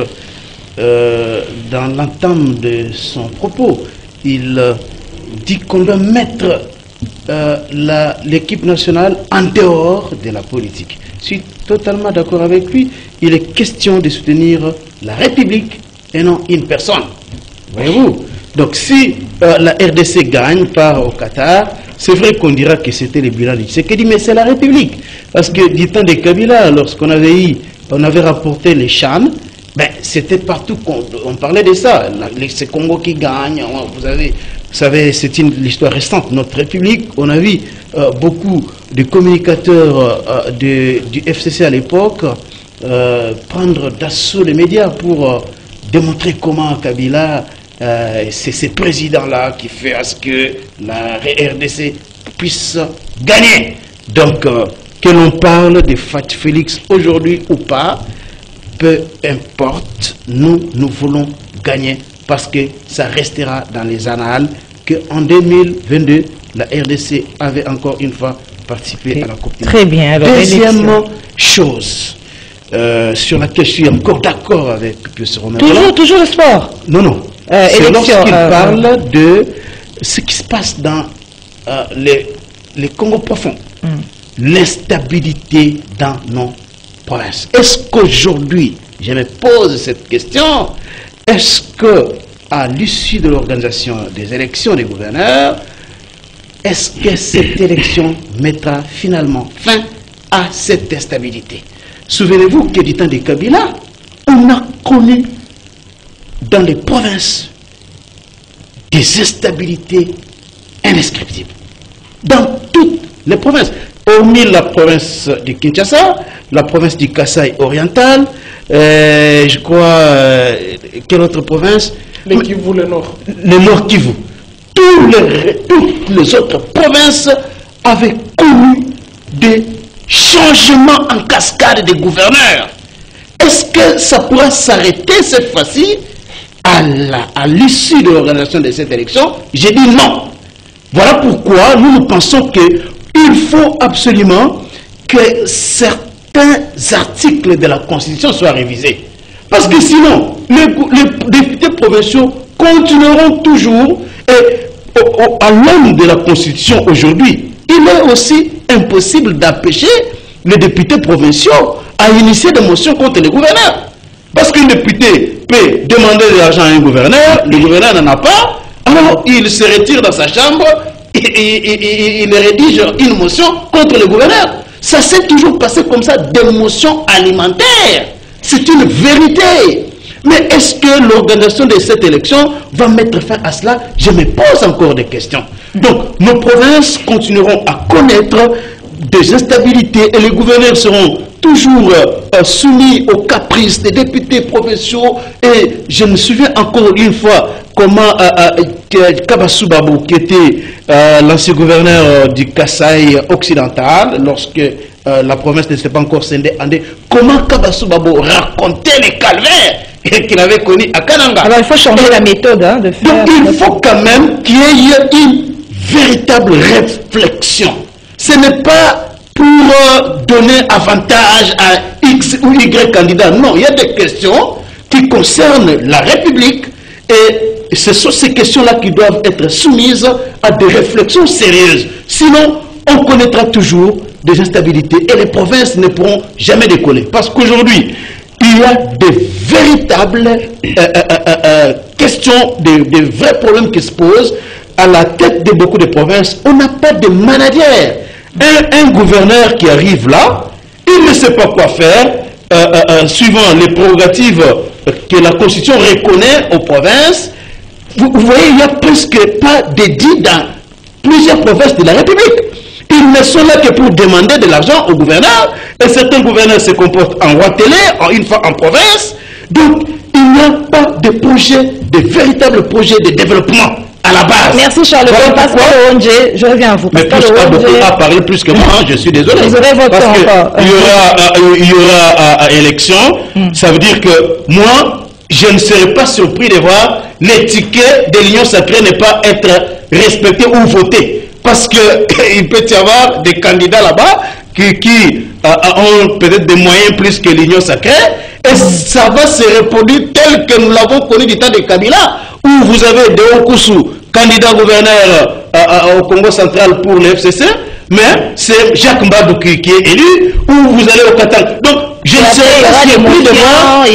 dans l'entame de son propos, il dit qu'on doit mettre l'équipe nationale en dehors de la politique. Je suis totalement d'accord avec lui. Il est question de soutenir la République et non une personne. Voyez-vous? Donc si la RDC gagne, part au Qatar, c'est vrai qu'on dira que c'était le bilan du Tshisekedi, mais c'est la République. Parce que du temps de Kabila, lorsqu'on avait rapporté les Cham, ben, c'était partout qu'on parlait de ça. C'est Congo qui gagne. Vous savez, c'est l'histoire récente de notre République. On a vu beaucoup de communicateurs du FCC à l'époque prendre d'assaut les médias pour démontrer comment Kabila, c'est ces présidents-là qui fait à ce que la RDC puisse gagner. Donc, que l'on parle de Fat Félix aujourd'hui ou pas, peu importe, nous voulons gagner parce que ça restera dans les annales qu'en 2022, la RDC avait encore une fois participé à la Coupe du Monde. Très bien. Alors, deuxième chose sur laquelle je suis encore d'accord avec Pius Romain-Rolland. Toujours le sport. Non. C'est lorsqu'il parle de ce qui se passe dans les Congo profonds. L'instabilité dans nos provinces. Est-ce qu'aujourd'hui, je me pose cette question, est-ce que à l'issue de l'organisation des élections des gouverneurs, est-ce que cette élection mettra finalement fin à cette instabilité? Souvenez-vous que du temps de Kabila, on a connu dans les provinces des instabilités indescriptibles. Dans toutes les provinces, hormis la province de Kinshasa, la province du Kasaï oriental, je crois, quelle autre province? Le Kivu, le Nord. Le Nord Kivu. Toutes les autres provinces avaient connu des changements en cascade des gouverneurs. Est-ce que ça pourra s'arrêter cette fois-ci à l'issue de l'organisation de cette élection? J'ai dit non. Voilà pourquoi nous pensons qu'il faut absolument que certains articles de la Constitution soient révisés. Parce que sinon, les députés provinciaux continueront toujours, et à l'aune de la Constitution aujourd'hui, il est aussi impossible d'empêcher les députés provinciaux à initier des motions contre les gouverneurs. Parce qu'un député peut demander de l'argent à un gouverneur, le gouverneur n'en a pas, alors il se retire dans sa chambre et il rédige une motion contre le gouverneur. Ça s'est toujours passé comme ça, des motions alimentaires. C'est une vérité. Mais est-ce que l'organisation de cette élection va mettre fin à cela? Je me pose encore des questions. Donc, nos provinces continueront à connaître des instabilités et les gouverneurs seront toujours soumis aux caprices des députés provinciaux. Et je me souviens encore une fois comment Kabassou Babou, qui était l'ancien gouverneur du Kasaï occidental, lorsque la province ne s'était pas encore scindée, comment Kabassou Babou racontait les calvaires qu'il avait connus à Kananga. Alors il faut changer la méthode de faire. Donc il faut quand même qu'il y ait une véritable réflexion. Ce n'est pas pour donner avantage à X ou Y candidat. Non, il y a des questions qui concernent la République et ce sont ces questions-là qui doivent être soumises à des réflexions sérieuses. Sinon, on connaîtra toujours des instabilités et les provinces ne pourront jamais décoller. Parce qu'aujourd'hui, il y a des véritables questions, des vrais problèmes qui se posent à la tête de beaucoup de provinces. On n'a pas de manager. Un gouverneur qui arrive là, il ne sait pas quoi faire, suivant les prérogatives que la Constitution reconnaît aux provinces. Vous voyez, il n'y a presque pas d'édit dans plusieurs provinces de la République. Ils ne sont là que pour demander de l'argent au gouverneur, et certains gouverneurs se comportent en roi télé, une fois en province. Donc, il n'y a pas de projet, de véritable projet de développement à la base. Merci Charles. Voilà Pascal Oronje, je reviens à vous. Mais Pascal beaucoup a parlé plus que moi, je suis désolé. Vous aurez votre parce qu'il y aura élection, ça veut dire que moi, je ne serai pas surpris de voir l'étiquette de l'Union sacrée ne pas être respectée ou votée. Parce qu'il peut y avoir des candidats là-bas qui ont peut-être des moyens plus que l'Union sacrée, et ça va se reproduire tel que nous l'avons connu du temps de Kabila, où vous avez Deo Koussou, candidat gouverneur au Congo central pour le FCC, mais c'est Jacques Mbadou qui est élu, ou vous allez au Qatar. Donc, je ne serai pas surpris de voir.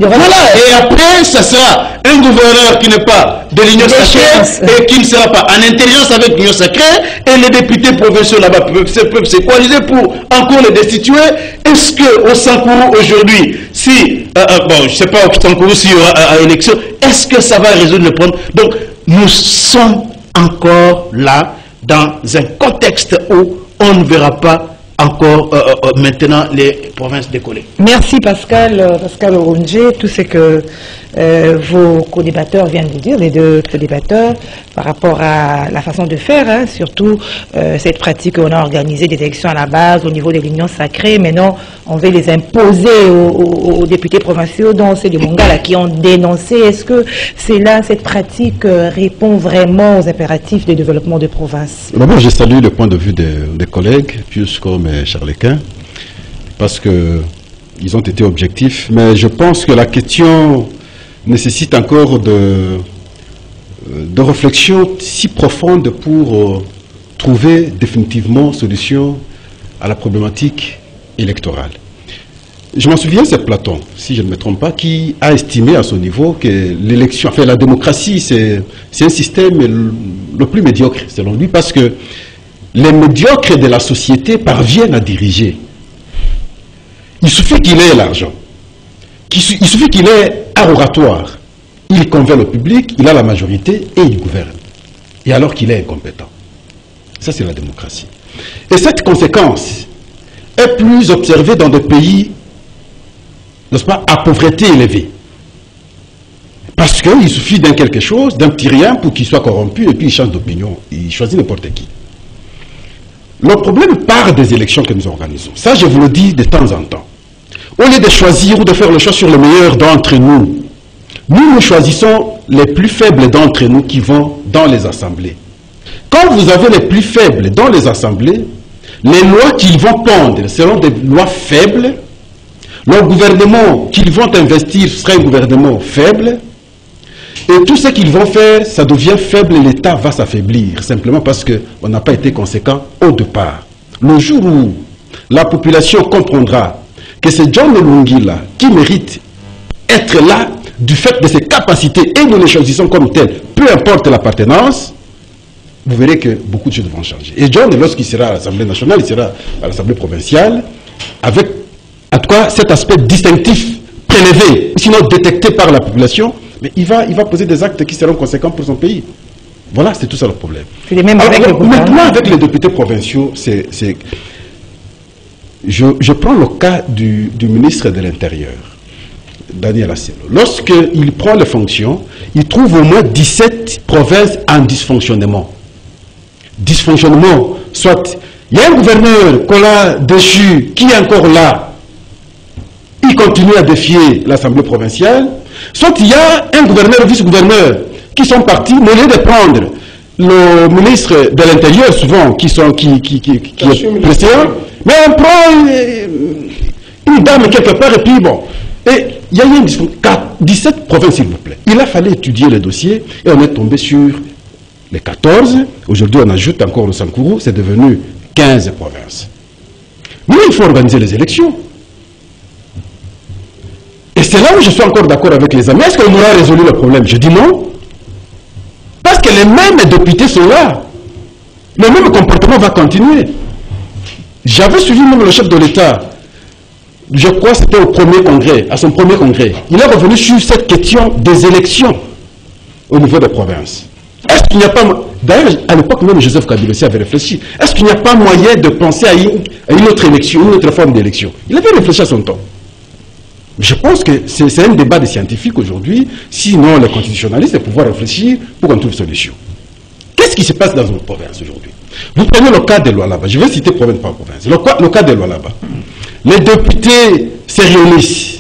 Voilà, et après, ça sera un gouverneur qui n'est pas de l'Union sacrée et qui ne sera pas en intelligence avec l'Union sacrée, et les députés provinciaux là-bas peuvent se coaliser pour encore les destituer. Est-ce qu'au Sankourou aujourd'hui, si, bon, je ne sais pas au Sankourou s'il y aura élection, est-ce que ça va résoudre le problème? Donc, nous sommes encore là dans un contexte où on ne verra pas encore maintenant les provinces décoller. Merci Pascal Oronje. Tout ce que vos co-débatteurs viennent de dire, les deux co-débatteurs, par rapport à la façon de faire, hein, surtout cette pratique qu'on a organisé des élections à la base au niveau de l'Union sacrée. Maintenant, on veut les imposer aux députés provinciaux, dont c'est les Mongala qui ont dénoncé. Est-ce que cette pratique répond vraiment aux impératifs de développement de province? D'abord, je salue le point de vue des collègues, Pius comme Charlequin, parce qu'ils ont été objectifs, mais je pense que la question nécessite encore de réflexion si profonde pour trouver définitivement solution à la problématique électorale. Je m'en souviens, c'est Platon, si je ne me trompe pas, qui a estimé à son niveau que l'élection, enfin la démocratie, c'est un système le plus médiocre, selon lui, parce que les médiocres de la société parviennent à diriger. Il suffit qu'il ait l'argent. Il suffit qu'il ait un oratoire. Il convainc le public, il a la majorité et il gouverne. Et alors qu'il est incompétent. Ça, c'est la démocratie. Et cette conséquence est plus observée dans des pays, n'est-ce pas, à pauvreté élevée. Parce qu'il suffit d'un quelque chose, d'un petit rien pour qu'il soit corrompu et puis il change d'opinion. Il choisit n'importe qui. Le problème part des élections que nous organisons. Ça, je vous le dis de temps en temps. Au lieu de choisir ou de faire le choix sur les meilleurs d'entre nous, nous choisissons les plus faibles d'entre nous qui vont dans les assemblées. Quand vous avez les plus faibles dans les assemblées, les lois qu'ils vont prendre seront des lois faibles, le gouvernement qu'ils vont investir sera un gouvernement faible, et tout ce qu'ils vont faire, ça devient faible et l'État va s'affaiblir, simplement parce qu'on n'a pas été conséquent au départ. Le jour où la population comprendra que c'est John Lungila qui mérite être là du fait de ses capacités et nous les choisissons comme tel, peu importe l'appartenance, vous verrez que beaucoup de choses vont changer. Et John, lorsqu'il sera à l'Assemblée nationale, il sera à l'Assemblée provinciale, avec en tout cas cet aspect distinctif prélevé relevé, sinon détecté par la population, mais il va poser des actes qui seront conséquents pour son pays. Voilà, c'est tout ça le problème. Maintenant, avec les députés provinciaux, je prends le cas du ministre de l'Intérieur, Daniel Asselo. Lorsqu'il prend les fonctions, il trouve au moins 17 provinces en dysfonctionnement. Dysfonctionnement, soit il y a un gouverneur qu'on a déchu, qui est encore là, il continue à défier l'Assemblée provinciale, soit il y a un gouverneur et vice-gouverneur qui sont partis, mais au lieu de prendre le ministre de l'Intérieur, souvent, qui est président, mais on prend une dame quelque part, et puis bon. Et il y a eu une 17 provinces, s'il vous plaît. Il a fallu étudier le dossier, et on est tombé sur les 14. Aujourd'hui, on ajoute encore le Sankourou, c'est devenu 15 provinces. Mais il faut organiser les élections. Et c'est là où je suis encore d'accord avec les amis. Est-ce qu'on aura résolu le problème? Je dis non. Parce que les mêmes députés sont là. Le même comportement va continuer. J'avais suivi même le chef de l'État. Je crois que c'était au premier congrès, à son premier congrès. Il est revenu sur cette question des élections au niveau des provinces. Est-ce qu'il n'y a pas... D'ailleurs, à l'époque même, Joseph Kabila aussi avait réfléchi. Est-ce qu'il n'y a pas moyen de penser à une autre élection, une autre forme d'élection? Il avait réfléchi à son temps. Je pense que c'est un débat des scientifiques aujourd'hui, sinon les constitutionnalistes, de pouvoir réfléchir pour qu'on trouve une solution. Qu'est-ce qui se passe dans notre province aujourd'hui? Vous prenez le cas de Lualaba, je vais citer province par province. Le cas de Lualaba. Les députés se réunissent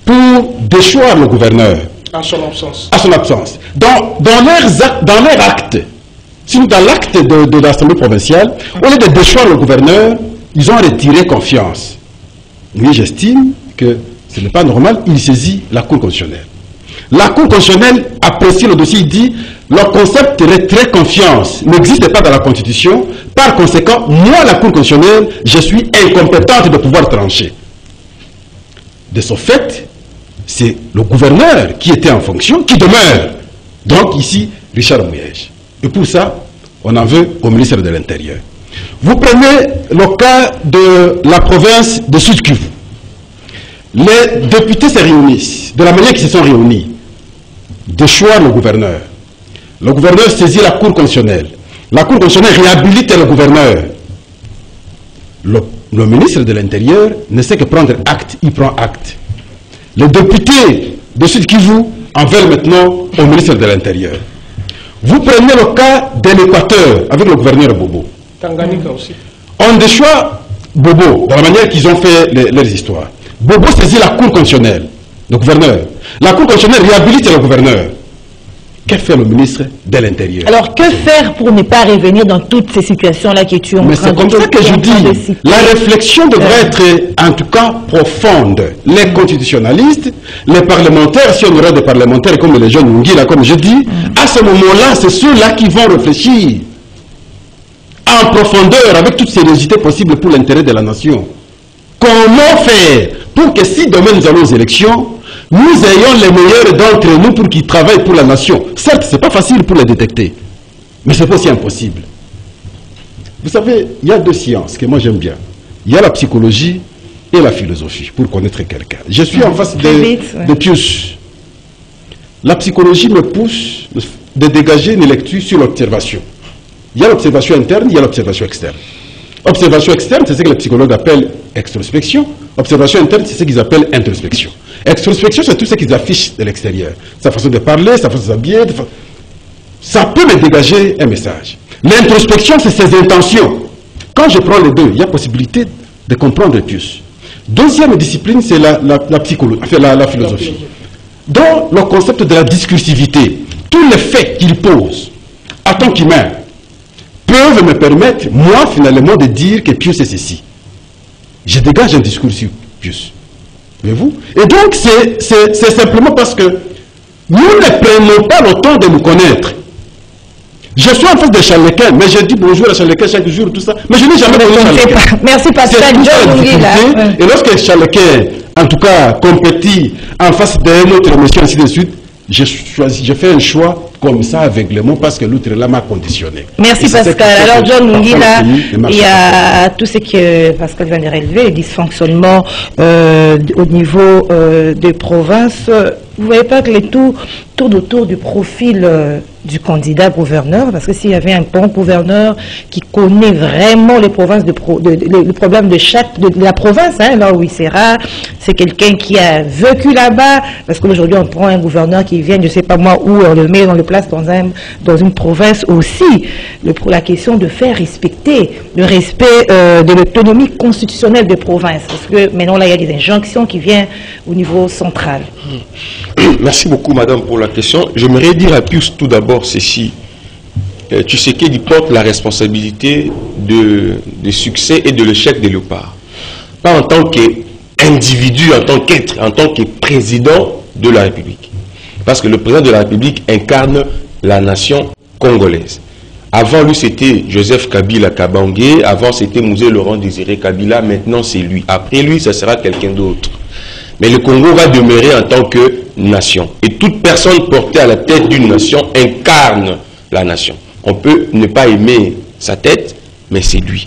pour déchoir le gouverneur. À son absence. À son absence. Dans leur acte, sinon dans l'acte de l'Assemblée provinciale, au lieu de déchoir le gouverneur, ils ont retiré confiance. Oui, j'estime que ce n'est pas normal, il saisit la Cour constitutionnelle. La Cour constitutionnelle apprécie le dossier, il dit le concept de retrait confiance n'existe pas dans la Constitution, par conséquent, moi, la Cour constitutionnelle, je suis incompétente de pouvoir trancher. De ce fait, c'est le gouverneur qui était en fonction, qui demeure. Donc ici, Richard Mouyège. Et pour ça, on en veut au ministère de l'Intérieur. Vous prenez le cas de la province de Sud-Kivu. Les députés se réunissent, de la manière qu'ils se sont réunis, de choisir le gouverneur. Le gouverneur saisit la Cour constitutionnelle. La Cour constitutionnelle réhabilite le gouverneur. Le ministre de l'Intérieur ne sait que prendre acte, il prend acte. Les députés de Sud-Kivu en veulent maintenant au ministre de l'Intérieur. Vous prenez le cas de l'Équateur avec le gouverneur Bobo. Tanganyika aussi. On déchoit Bobo, dans la manière qu'ils ont fait leurs histoires. Bobo saisit la Cour constitutionnelle, le gouverneur. La Cour constitutionnelle réhabilite le gouverneur. Que fait le ministre de l'Intérieur? Alors, que faire pour ne pas revenir dans toutes ces situations-là que tu as en train de... Mais c'est comme ça que je dis, la réflexion devrait être, en tout cas, profonde. Les constitutionnalistes, les parlementaires, si on aura des parlementaires comme les jeunes Ngila, comme je dis, à ce moment-là, c'est ceux-là qui vont réfléchir en profondeur, avec toute sérieuxité possible pour l'intérêt de la nation. Comment faire pour que si demain nous allons aux élections, nous ayons les meilleurs d'entre nous pour qu'ils travaillent pour la nation? Certes, ce n'est pas facile pour les détecter, mais c'est pas aussi impossible. Vous savez, il y a deux sciences que moi j'aime bien. Il y a la psychologie et la philosophie pour connaître quelqu'un. Je suis en face de Pius. La psychologie me pousse de dégager une lecture sur l'observation. Il y a l'observation interne, il y a l'observation externe. Observation externe, c'est ce que les psychologues appellent extrospection. Observation interne, c'est ce qu'ils appellent introspection. Extrospection, c'est tout ce qu'ils affichent de l'extérieur. Sa façon de parler, sa façon de s'habiller. Ça peut me dégager un message. L'introspection, c'est ses intentions. Quand je prends les deux, il y a possibilité de comprendre plus. Deuxième discipline, c'est la psychologie, enfin la philosophie. Dans le concept de la discursivité, tous les faits qu'il pose, en tant qu'humain, peuvent me permettre, moi, finalement, de dire que Pius est ceci. Je dégage un discours sur Pius. Voyez-vous? Et donc, c'est simplement parce que nous ne prenons pas le temps de nous connaître. Je suis en face de Charles-Lequin, mais je dis bonjour à Charles-Lequin chaque jour, tout ça. Mais je n'ai jamais connu Charles-Lequin. Merci, Pascal. Et lorsque Charles-Lequin, en tout cas, compétit en face d'un autre monsieur, ainsi de suite, je fais un choix comme ça aveuglément parce que l'autre là m'a conditionné. Merci Pascal. Alors John Lungila, il y a tout ce que Pascal vient de relever, les dysfonctionnements au niveau des provinces. Vous ne voyez pas que les tours tournent autour du profil du candidat gouverneur, parce que s'il y avait un bon gouverneur qui connaît vraiment les provinces le problème de la province, hein, là où il sera, c'est quelqu'un qui a vécu là-bas, parce qu'aujourd'hui on prend un gouverneur qui vient, je ne sais pas moi où, on le met, on le place dans une province aussi. La question de faire respecter le respect de l'autonomie constitutionnelle des provinces, parce que maintenant là il y a des injonctions qui viennent au niveau central. Merci beaucoup, madame, pour la question. J'aimerais dire à Pius tout d'abord ceci. Tshisekedi porte la responsabilité du succès et de l'échec de Léopard. Pas en tant qu'individu, en tant qu'être, en tant que président de la République. Parce que le président de la République incarne la nation congolaise. Avant lui, c'était Joseph Kabila Kabange. Avant, c'était Mouzé Laurent Désiré Kabila. Maintenant, c'est lui. Après lui, ce sera quelqu'un d'autre. Mais le Congo va demeurer en tant que nation. Et toute personne portée à la tête d'une nation incarne la nation. On peut ne pas aimer sa tête, mais c'est lui.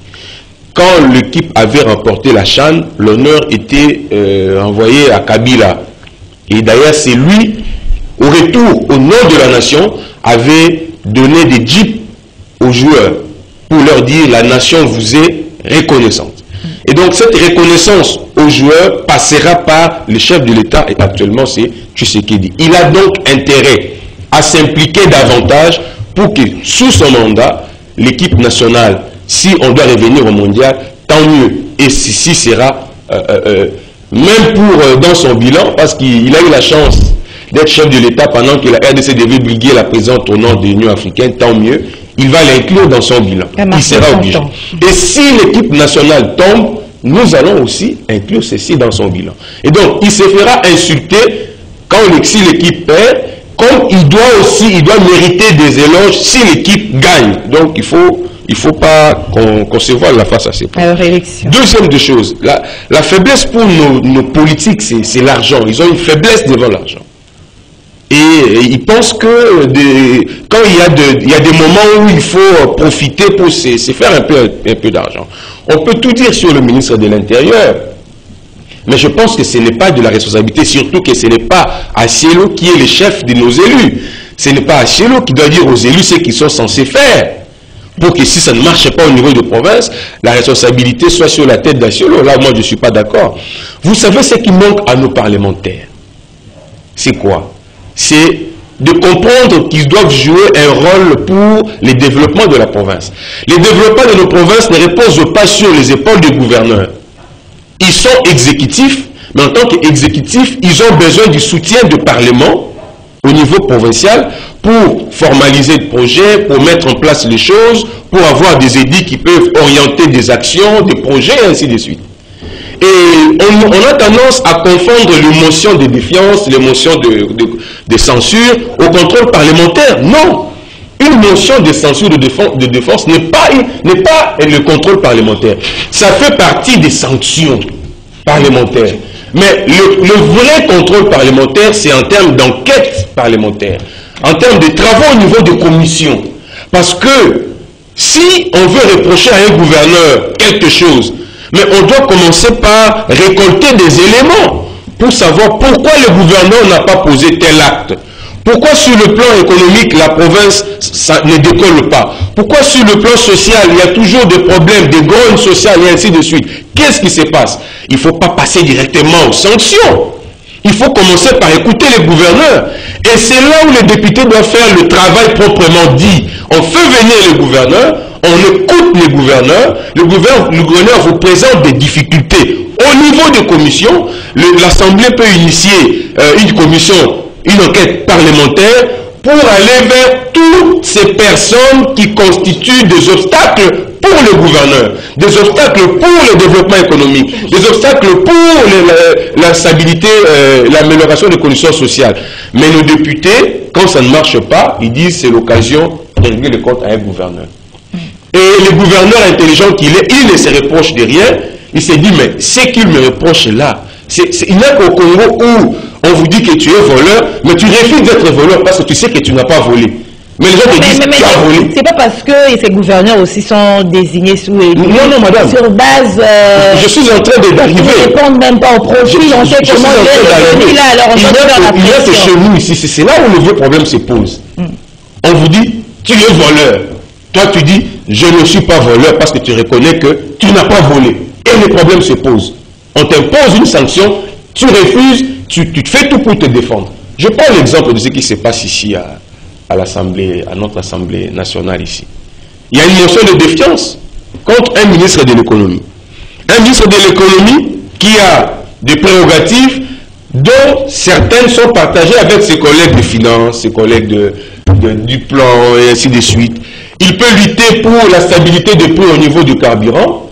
Quand l'équipe avait remporté la CHAN, l'honneur était envoyé à Kabila. Et d'ailleurs, c'est lui, au retour, au nom de la nation, avait donné des jeeps aux joueurs pour leur dire la nation vous est reconnaissante. Et donc cette reconnaissance aux joueurs passera par le chef de l'État, et actuellement c'est Tshisekedi. Il a donc intérêt à s'impliquer davantage pour que sous son mandat, l'équipe nationale, si on doit revenir au mondial, tant mieux. Et ceci sera, même pour dans son bilan, parce qu'il a eu la chance d'être chef de l'État pendant que la RDC devait briguer la présidence au nom de l'Union africaine, tant mieux. Il va l'inclure dans son bilan. Il sera obligé. Et si l'équipe nationale tombe, nous allons aussi inclure ceci dans son bilan. Et donc, il se fera insulter si l'équipe perd, comme il doit mériter des éloges si l'équipe gagne. Donc, il faut pas qu'on se voile la face à ces points. Deuxième des choses, la faiblesse pour nos politiques, c'est l'argent. Ils ont une faiblesse devant l'argent. Et ils pensent que quand il y a des moments où il faut profiter pour se faire un peu d'argent. On peut tout dire sur le ministre de l'Intérieur, mais je pense que ce n'est pas de la responsabilité, surtout que ce n'est pas Acielo qui est le chef de nos élus. Ce n'est pas Acielo qui doit dire aux élus ce qu'ils sont censés faire. Pour que si ça ne marche pas au niveau de province, la responsabilité soit sur la tête d'Acielo. Là, moi, je ne suis pas d'accord. Vous savez ce qui manque à nos parlementaires? C'est quoi? C'est de comprendre qu'ils doivent jouer un rôle pour le développement de la province. Le développement de nos provinces ne repose pas sur les épaules des gouverneurs. Ils sont exécutifs, mais en tant qu'exécutifs, ils ont besoin du soutien du Parlement au niveau provincial pour formaliser le projet, pour mettre en place les choses, pour avoir des édits qui peuvent orienter des actions, des projets, et ainsi de suite. Et on a tendance à confondre l'émotion de défiance, l'émotion de censure au contrôle parlementaire. Non! Une motion de censure de défense n'est pas le contrôle parlementaire. Ça fait partie des sanctions parlementaires. Mais le vrai contrôle parlementaire, c'est en termes d'enquête parlementaire, en termes de travaux au niveau des commissions. Parce que si on veut reprocher à un gouverneur quelque chose, mais on doit commencer par récolter des éléments pour savoir pourquoi le gouverneur n'a pas posé tel acte. Pourquoi sur le plan économique, la province ça ne décolle pas? Pourquoi sur le plan social, il y a toujours des problèmes, des grogne sociales et ainsi de suite? Qu'est-ce qui se passe? Il ne faut pas passer directement aux sanctions. Il faut commencer par écouter les gouverneurs. Et c'est là où les députés doivent faire le travail proprement dit. On fait venir les gouverneurs, on écoute les gouverneurs, le gouverneur vous présente des difficultés. Au niveau des commissions, l'Assemblée peut initier une commission, une enquête parlementaire pour aller vers toutes ces personnes qui constituent des obstacles pour le gouverneur, des obstacles pour le développement économique, des obstacles pour la stabilité, l'amélioration des conditions sociales. Mais nos députés, quand ça ne marche pas, ils disent c'est l'occasion de régler le compte à un gouverneur. Et le gouverneur intelligent qu'il est, il ne se reproche de rien. Il s'est dit, mais ce qu'il me reproche là, il n'y a qu'au Congo où on vous dit que tu es voleur, mais tu refuses d'être voleur parce que tu sais que tu n'as pas volé. Mais les gens te disent tu as volé. C'est pas parce que ces gouverneurs aussi sont désignés sous non, madame. Sur base. Je suis en train d'arriver. Ils ne répondent même pas au profil. On sait comment il est là. Alors on doit faire la pression. Il y a chez nous ici, c'est là où le vrai problème se pose. On vous dit tu es voleur. Toi tu dis je ne suis pas voleur parce que tu reconnais que tu n'as pas volé. Et le problème se pose. On t'impose une sanction, tu refuses, tu fais tout pour te défendre. Je prends l'exemple de ce qui se passe ici à l'Assemblée, à notre Assemblée nationale ici. Il y a une motion de défiance contre un ministre de l'économie. Un ministre de l'économie qui a des prérogatives dont certaines sont partagées avec ses collègues de finance, ses collègues du plan et ainsi de suite. Il peut lutter pour la stabilité des prix au niveau du carburant,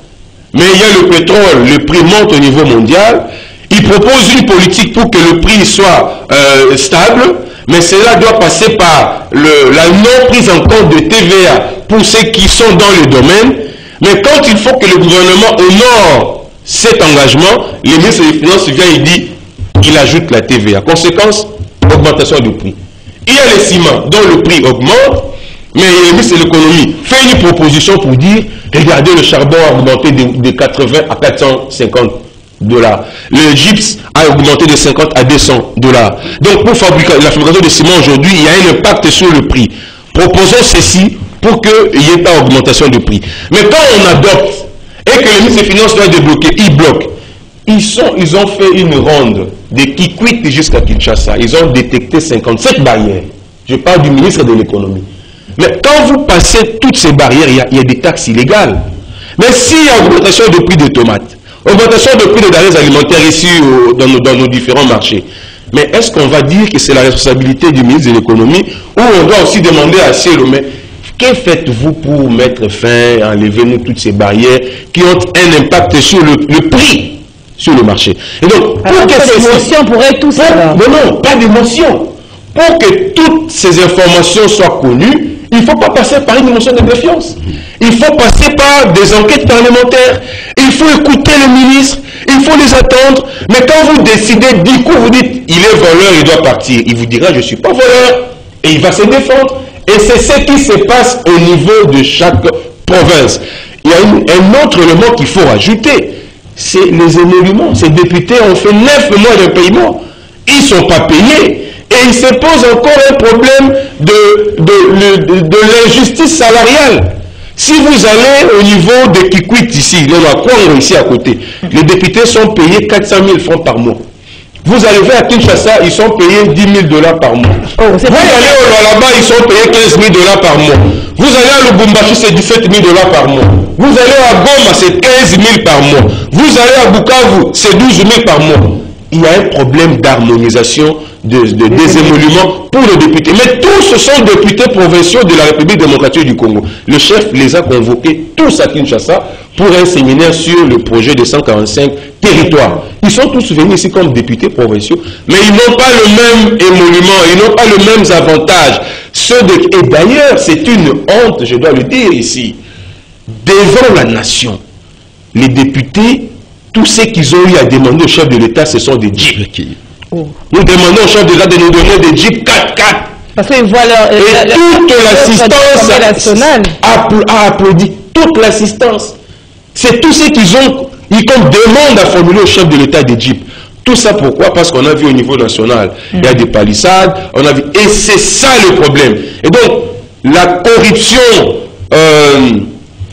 mais il y a le pétrole, le prix monte au niveau mondial. Il propose une politique pour que le prix soit stable, mais cela doit passer par la non-prise en compte de TVA pour ceux qui sont dans le domaine. Mais quand il faut que le gouvernement honore cet engagement, le ministre des Finances vient et dit il ajoute la TVA. Conséquence, augmentation du prix. Il y a les ciments dont le prix augmente, mais le ministre de l'économie fait une proposition pour dire regardez, le charbon a augmenté de 80 à 450 $. Le gypse a augmenté de 50 à 200 $. Donc pour la fabrication de ciment aujourd'hui, il y a un impact sur le prix. Proposons ceci pour qu'il n'y ait pas d'augmentation de prix. Mais quand on adopte et que le ministre des Finances doit débloquer, il bloque. Ils ont fait une ronde de Kikwit jusqu'à Kinshasa. Ils ont détecté 57 barrières. Je parle du ministre de l'économie. Mais quand vous passez toutes ces barrières, il y a des taxes illégales. Mais s'il y a augmentation de prix des tomates, augmentation de prix des denrées alimentaires ici dans nos différents marchés, mais est-ce qu'on va dire que c'est la responsabilité du ministre de l'économie ou on doit aussi demander à Cielo, mais que faites-vous pour mettre fin, enlever nous toutes ces barrières qui ont un impact sur le prix sur le marché? Et donc, pour que ces émotions pourraient tout ça. Non, pas d'émotion. Pour que toutes ces informations soient connues, il ne faut pas passer par une motion de défiance. Il faut passer par des enquêtes parlementaires. Il faut écouter le ministre. Il faut les attendre. Mais quand vous décidez, du coup, vous dites, il est voleur, il doit partir. Il vous dira, je ne suis pas voleur. Et il va se défendre. Et c'est ce qui se passe au niveau de chaque province. Il y a un autre élément qu'il faut rajouter. C'est les émoluments. Ces députés ont fait 9 mois de paiement. Ils ne sont pas payés. Et il se pose encore un problème de l'injustice salariale. Si vous allez au niveau de Kikwit ici, le Congo ici à côté, les députés sont payés 400 000 francs par mois. Vous arrivez à Kinshasa, ils sont payés 10 000 $ par mois. Vous allez au Lualaba, ils sont payés 15 000 $ par mois. Vous allez à Lubumbashi, c'est 17 000 $ par mois. Vous allez à Goma, c'est 15 000 par mois. Vous allez à Bukavu, c'est 12 000 par mois. Il y a un problème d'harmonisation des émoluments pour les députés. Mais tous ce sont députés provinciaux de la République démocratique du Congo. Le chef les a convoqués tous à Kinshasa pour un séminaire sur le projet de 145 territoires. Ils sont tous venus ici comme députés provinciaux, mais ils n'ont pas le même émolument, ils n'ont pas les mêmes avantages. Et d'ailleurs, c'est une honte, je dois le dire ici, devant la nation, les députés, tous ceux qu'ils ont eu à demander au chef de l'État, ce sont des jeeps. Nous demandons au chef de l'État de nous donner des jeeps 4x4. Parce qu'ils voient et toute l'assistance a applaudi. Toute l'assistance. C'est tout ce qu'ils ont eu comme demande à formuler au chef de l'État des jeeps. Tout ça pourquoi? Parce qu'on a vu au niveau national, il y a des palissades, on a vu, et c'est ça le problème. Et donc, la corruption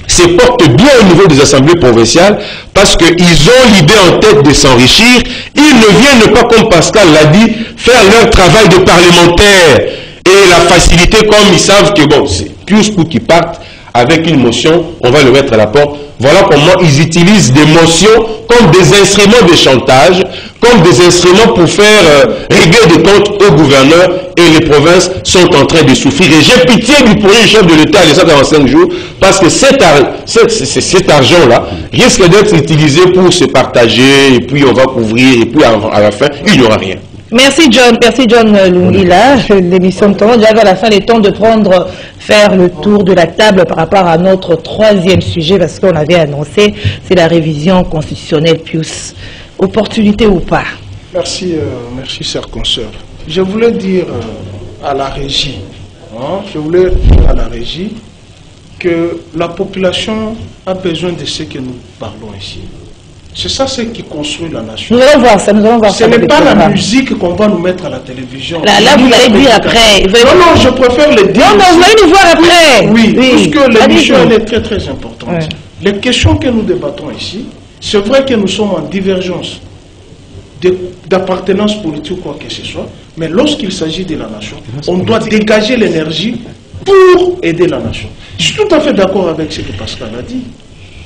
se porte bien au niveau des assemblées provinciales parce qu'ils ont l'idée en tête de s'enrichir. Ils ne viennent pas, comme Pascal l'a dit, faire leur travail de parlementaire et la facilité comme ils savent que bon, c'est plus coup qui partent avec une motion, on va le mettre à la porte. Voilà comment ils utilisent des motions comme des instruments de chantage, comme des instruments pour faire régler des comptes au gouverneur, et les provinces sont en train de souffrir. Et j'ai pitié du premier chef de l'État les 145 jours, parce que cet argent-là risque d'être utilisé pour se partager, et puis on va couvrir, et puis à la fin, il n'y aura rien. Merci John Lungila. L'émission tombe déjà vers la fin, il est temps de faire le tour de la table par rapport à notre troisième sujet, parce qu'on avait annoncé, c'est la révision constitutionnelle Pius. Opportunité ou pas? Merci, merci chère consoeur. Je voulais dire à la régie Je voulais dire à la régie que la population a besoin de ce que nous parlons ici. C'est ça ce qui construit la nation. Nous allons voir ça, nous allons voir ça. Ce n'est pas la musique qu'on va nous mettre à la télévision. Là vous allez dire après. Non, je préfère le dire. Non, vous allez nous voir après. Oui, puisque l'émission est très très importante. Ouais. Les questions que nous débattons ici, c'est vrai que nous sommes en divergence d'appartenance politique ou quoi que ce soit, mais lorsqu'il s'agit de la nation, on doit dégager l'énergie pour aider la nation. Je suis tout à fait d'accord avec ce que Pascal a dit.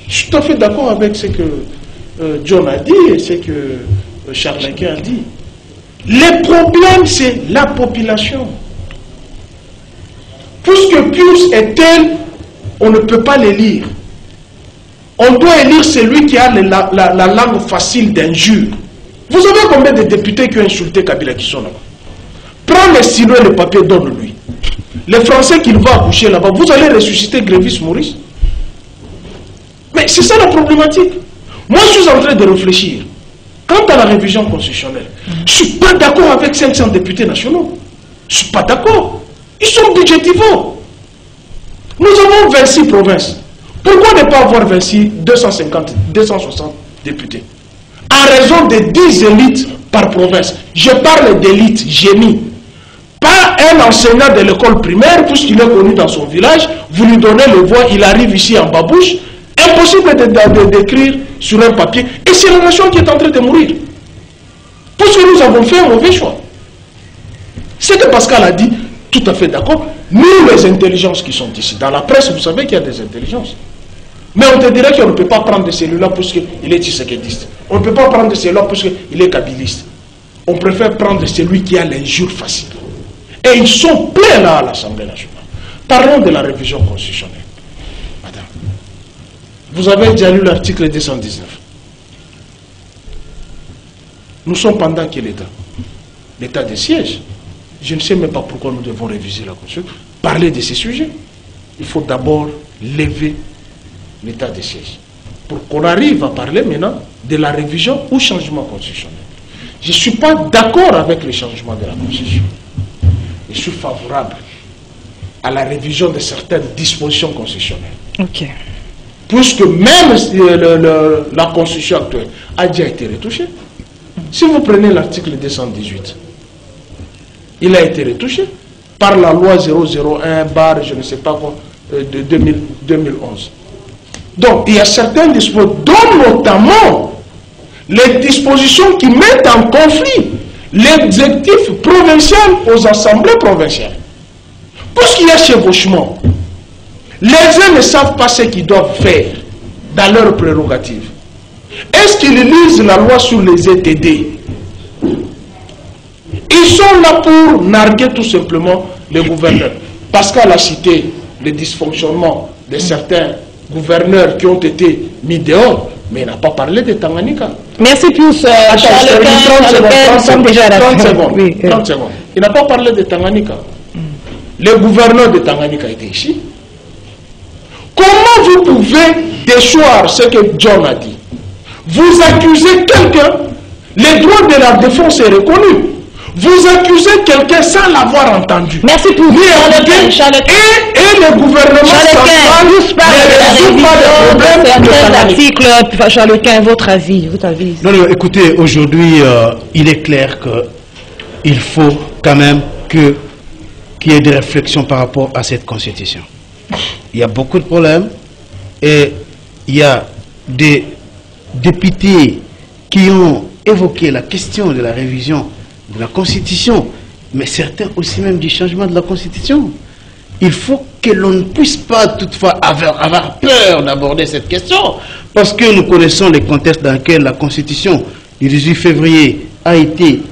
Je suis tout à fait d'accord avec ce que John a dit et ce que Charles Quin a dit. Le problème, c'est la population. Puisque Pius est tel, on ne peut pas les lire. On doit élire celui qui a la langue facile d'injure. Vous savez combien de députés qui ont insulté Kabila qui sont là-bas? Prends les stylos et le papier, donne-lui. Les Français qu'il va accoucher là-bas, vous allez ressusciter Grévis Maurice. Mais c'est ça la problématique. Moi, je suis en train de réfléchir. Quant à la révision constitutionnelle, je ne suis pas d'accord avec 500 députés nationaux. Je ne suis pas d'accord. Ils sont budgétivaux. Nous avons 26 provinces. Pourquoi ne pas avoir 250, 260 députés? En raison de 10 élites par province. Je parle d'élite, génie. Pas un enseignant de l'école primaire, puisqu'il est connu dans son village, vous lui donnez le voix, il arrive ici en babouche. Impossible d'écrire sur un papier. Et c'est la nation qui est en train de mourir. Puisque nous avons fait un mauvais choix. Ce que Pascal a dit, tout à fait d'accord. Nous, les intelligences qui sont ici, dans la presse, vous savez qu'il y a des intelligences. Mais on te dirait qu'on ne peut pas prendre celui-là puisqu'il est tshisekidiste. On ne peut pas prendre celui-là puisqu'il est kabiliste. On préfère prendre celui qui a l'injure facile. Et ils sont pleins là à l'Assemblée nationale. Parlons de la révision constitutionnelle. Madame, vous avez déjà lu l'article 219. Nous sommes pendant quel état? L'état de siège. Je ne sais même pas pourquoi nous devons réviser la Constitution. Parler de ces sujets. Il faut d'abord lever l'état de siège. Pour qu'on arrive à parler maintenant de la révision ou changement constitutionnel. Je ne suis pas d'accord avec les changements de la Constitution. Je suis favorable à la révision de certaines dispositions constitutionnelles. Ok. Puisque même la Constitution actuelle a déjà été retouchée. Si vous prenez l'article 218, il a été retouché par la loi 001 je ne sais pas quoi, de 2011. Donc, il y a certaines dispositions, dont notamment les dispositions qui mettent en conflit l'exécutif provincial aux assemblées provinciales. Puisqu'il y a chevauchement, les uns ne savent pas ce qu'ils doivent faire dans leurs prérogatives. Est-ce qu'ils lisent la loi sur les ETD? Ils sont là pour narguer tout simplement les gouverneurs. Pascal a cité les dysfonctionnements de certains gouverneurs qui ont été mis dehors, mais il n'a pas parlé de Tanganyika. Merci Pius. 30 secondes. Il n'a pas parlé de Tanganyika. Le gouverneur de Tanganyika était ici. Comment vous pouvez déchoir ce que John a dit? Vous accusez quelqu'un, le droit de la défense est reconnu. Vous accusez quelqu'un sans l'avoir entendu. Merci pour vous. Et le gouvernement central ne résout pas les problèmes de l'article. Charles Quin, votre avis. Non, écoutez, aujourd'hui, il est clair qu'il faut quand même qu'il y ait des réflexions par rapport à cette constitution. Il y a beaucoup de problèmes et il y a des députés qui ont évoqué la question de la révision de la Constitution, mais certains aussi même du changement de la Constitution. Il faut que l'on ne puisse pas toutefois avoir peur d'aborder cette question, parce que nous connaissons les contextes dans lesquels la Constitution du 18 février a été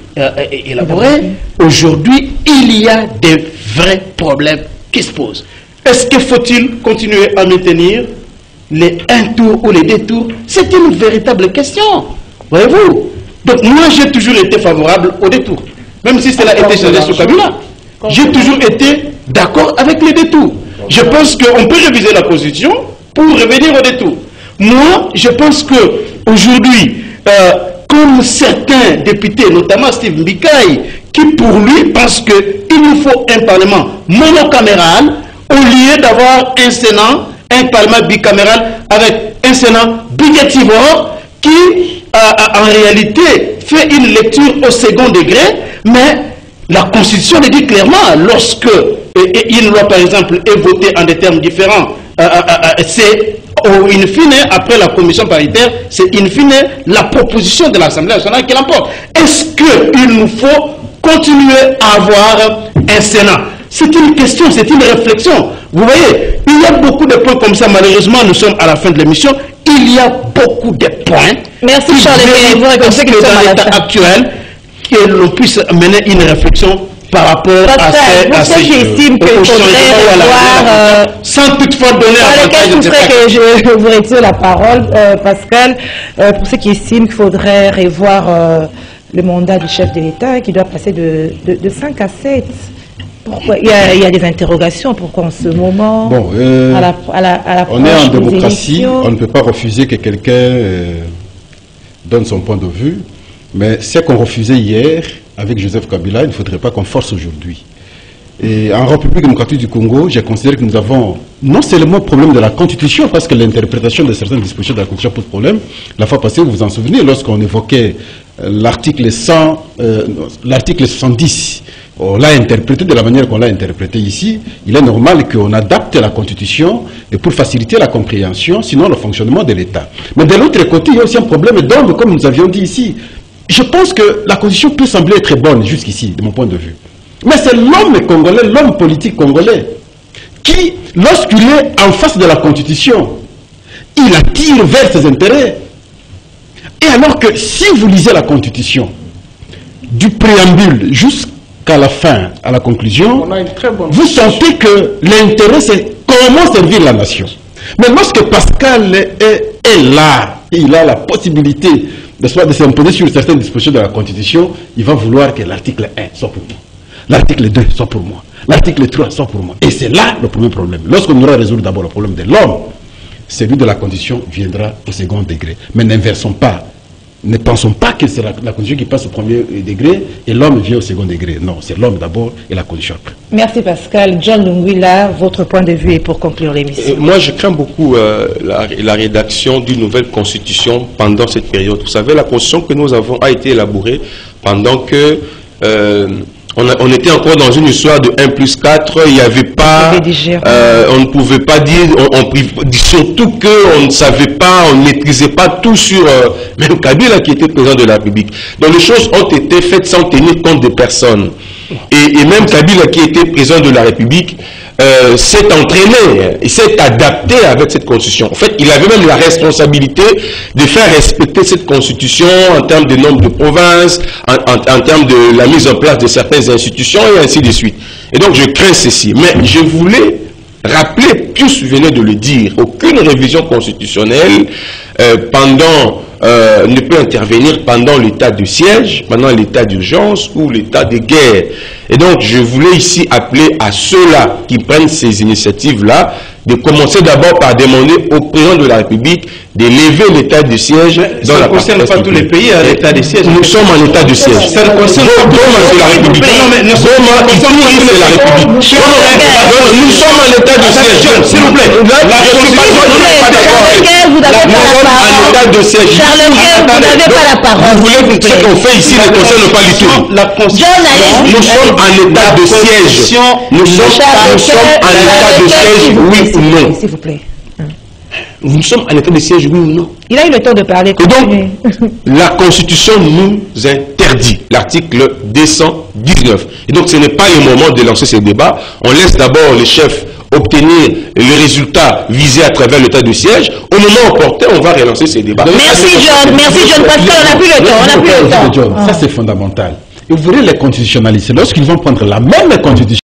élaborée. Aujourd'hui, il y a des vrais problèmes qui se posent. Est-ce qu'il faut-il continuer à maintenir les un tour ou les deux tours? C'est une véritable question, voyez-vous. Donc moi j'ai toujours été favorable au détour, même si cela a été changé sous Kabila. J'ai toujours été d'accord avec les détours. Je pense qu'on peut réviser la Constitution pour revenir au détour. Moi, je pense qu'aujourd'hui, comme certains députés, notamment Steve Mbikaï, qui pour lui pense qu'il nous faut un parlement monocaméral au lieu d'avoir un Sénat, un parlement bicaméral avec un Sénat bicativore qui en réalité fait une lecture au second degré, mais la Constitution le dit clairement, lorsque une loi par exemple est votée en des termes différents, c'est in fine, après la commission paritaire, c'est in fine la proposition de l'Assemblée nationale qui l'emporte. Est-ce qu'il nous faut continuer à avoir un Sénat? C'est une question, c'est une réflexion. Vous voyez, il y a beaucoup de points comme ça. Malheureusement, nous sommes à la fin de l'émission. Il y a beaucoup de points. Merci Charles. Vous reconnaissez que dans l'état actuel, que l'on puisse mener une réflexion par rapport à ces j'estime qu'il faudrait revoir... sans toutefois donner à que je vous retire la parole, Pascal, pour ceux qui estiment qu'il faudrait revoir le mandat du chef de l'État qui doit passer de 5 à 7. Pourquoi il y a des interrogations. Pourquoi en ce moment, bon, on est en démocratie, on ne peut pas refuser que quelqu'un donne son point de vue, mais ce qu'on refusait hier avec Joseph Kabila, il ne faudrait pas qu'on force aujourd'hui. Et en République démocratique du Congo, j'ai considéré que nous avons non seulement le problème de la Constitution, parce que l'interprétation de certaines dispositions de la Constitution pose problème. La fois passée, vous vous en souvenez, lorsqu'on évoquait l'article 110, on l'a interprété de la manière qu'on l'a interprété ici. Il est normal qu'on adapte la Constitution et pour faciliter la compréhension, sinon le fonctionnement de l'État. Mais de l'autre côté, il y a aussi un problème d'ordre, comme nous avions dit ici. Je pense que la Constitution peut sembler être bonne jusqu'ici, de mon point de vue. Mais c'est l'homme congolais, l'homme politique congolais, qui, lorsqu'il est en face de la Constitution, il attire vers ses intérêts. Et alors que si vous lisez la Constitution, du préambule jusqu'à la fin, à la conclusion, vous sentez que l'intérêt, c'est comment servir la nation. Mais lorsque Pascal est là, il a la possibilité de s'imposer sur certaines dispositions de la Constitution, il va vouloir que l'article 1 soit pour moi, l'article 2 soit pour moi, l'article 3 soit pour moi. Et c'est là le premier problème. Lorsqu'on aura résolu d'abord le problème de l'homme, celui de la Constitution viendra au second degré. Mais n'inversons pas. Ne pensons pas que c'est la Constitution qui passe au premier degré et l'homme vient au second degré. Non, c'est l'homme d'abord et la Constitution après. Merci Pascal. John Lungwila, votre point de vue pour conclure l'émission. Moi, je crains beaucoup la rédaction d'une nouvelle Constitution pendant cette période. Vous savez, la Constitution que nous avons a été élaborée pendant que... on était encore dans une histoire de 1+4, il n'y avait pas, on ne pouvait pas dire, surtout qu'on ne savait pas, on ne maîtrisait pas tout sur, même Kabila qui était président de la République. Donc les choses ont été faites sans tenir compte de personne. Et même Kabila qui était président de la République s'est entraîné, il s'est adapté avec cette constitution. En fait, il avait même la responsabilité de faire respecter cette constitution en termes de nombre de provinces, en termes de la mise en place de certaines institutions et ainsi de suite. Et donc je crains ceci. Mais je voulais rappeler, Pius venait de le dire, aucune révision constitutionnelle ne peut intervenir pendant l'état de siège, pendant l'état d'urgence ou l'état de guerre. Et donc, je voulais ici appeler à ceux-là qui prennent ces initiatives-là de commencer d'abord par demander au président de la République de lever l'état de siège dans la partie. Ça ne concerne pas tous les pays à l'état de siège. Nous sommes en état de siège. Ça ne concerne pas tous les la République. Non, mais nous sommes en état de siège. S'il vous plaît. Vous n'avez pas la parole. Charles Guerre, vous n'avez pas la parole. Vous voulez que ce qu'on fait ici ne concerne pas du tout. Nous sommes en état de siège. Nous sommes en état de siège, oui ou non. S'il vous plaît. Nous sommes en état de siège, oui ou non. Il a eu le temps de parler. Et donc, la Constitution nous interdit, l'article 219. Et donc, ce n'est pas le moment de lancer ces débats. On laisse d'abord les chefs obtenir les résultats visés à travers l'état de siège. Au moment opportun, on va relancer ces débats. Merci John, parce qu'on n'a plus le temps. Ça, c'est fondamental. Et vous verrez les constitutionnalistes, lorsqu'ils vont prendre la même constitution,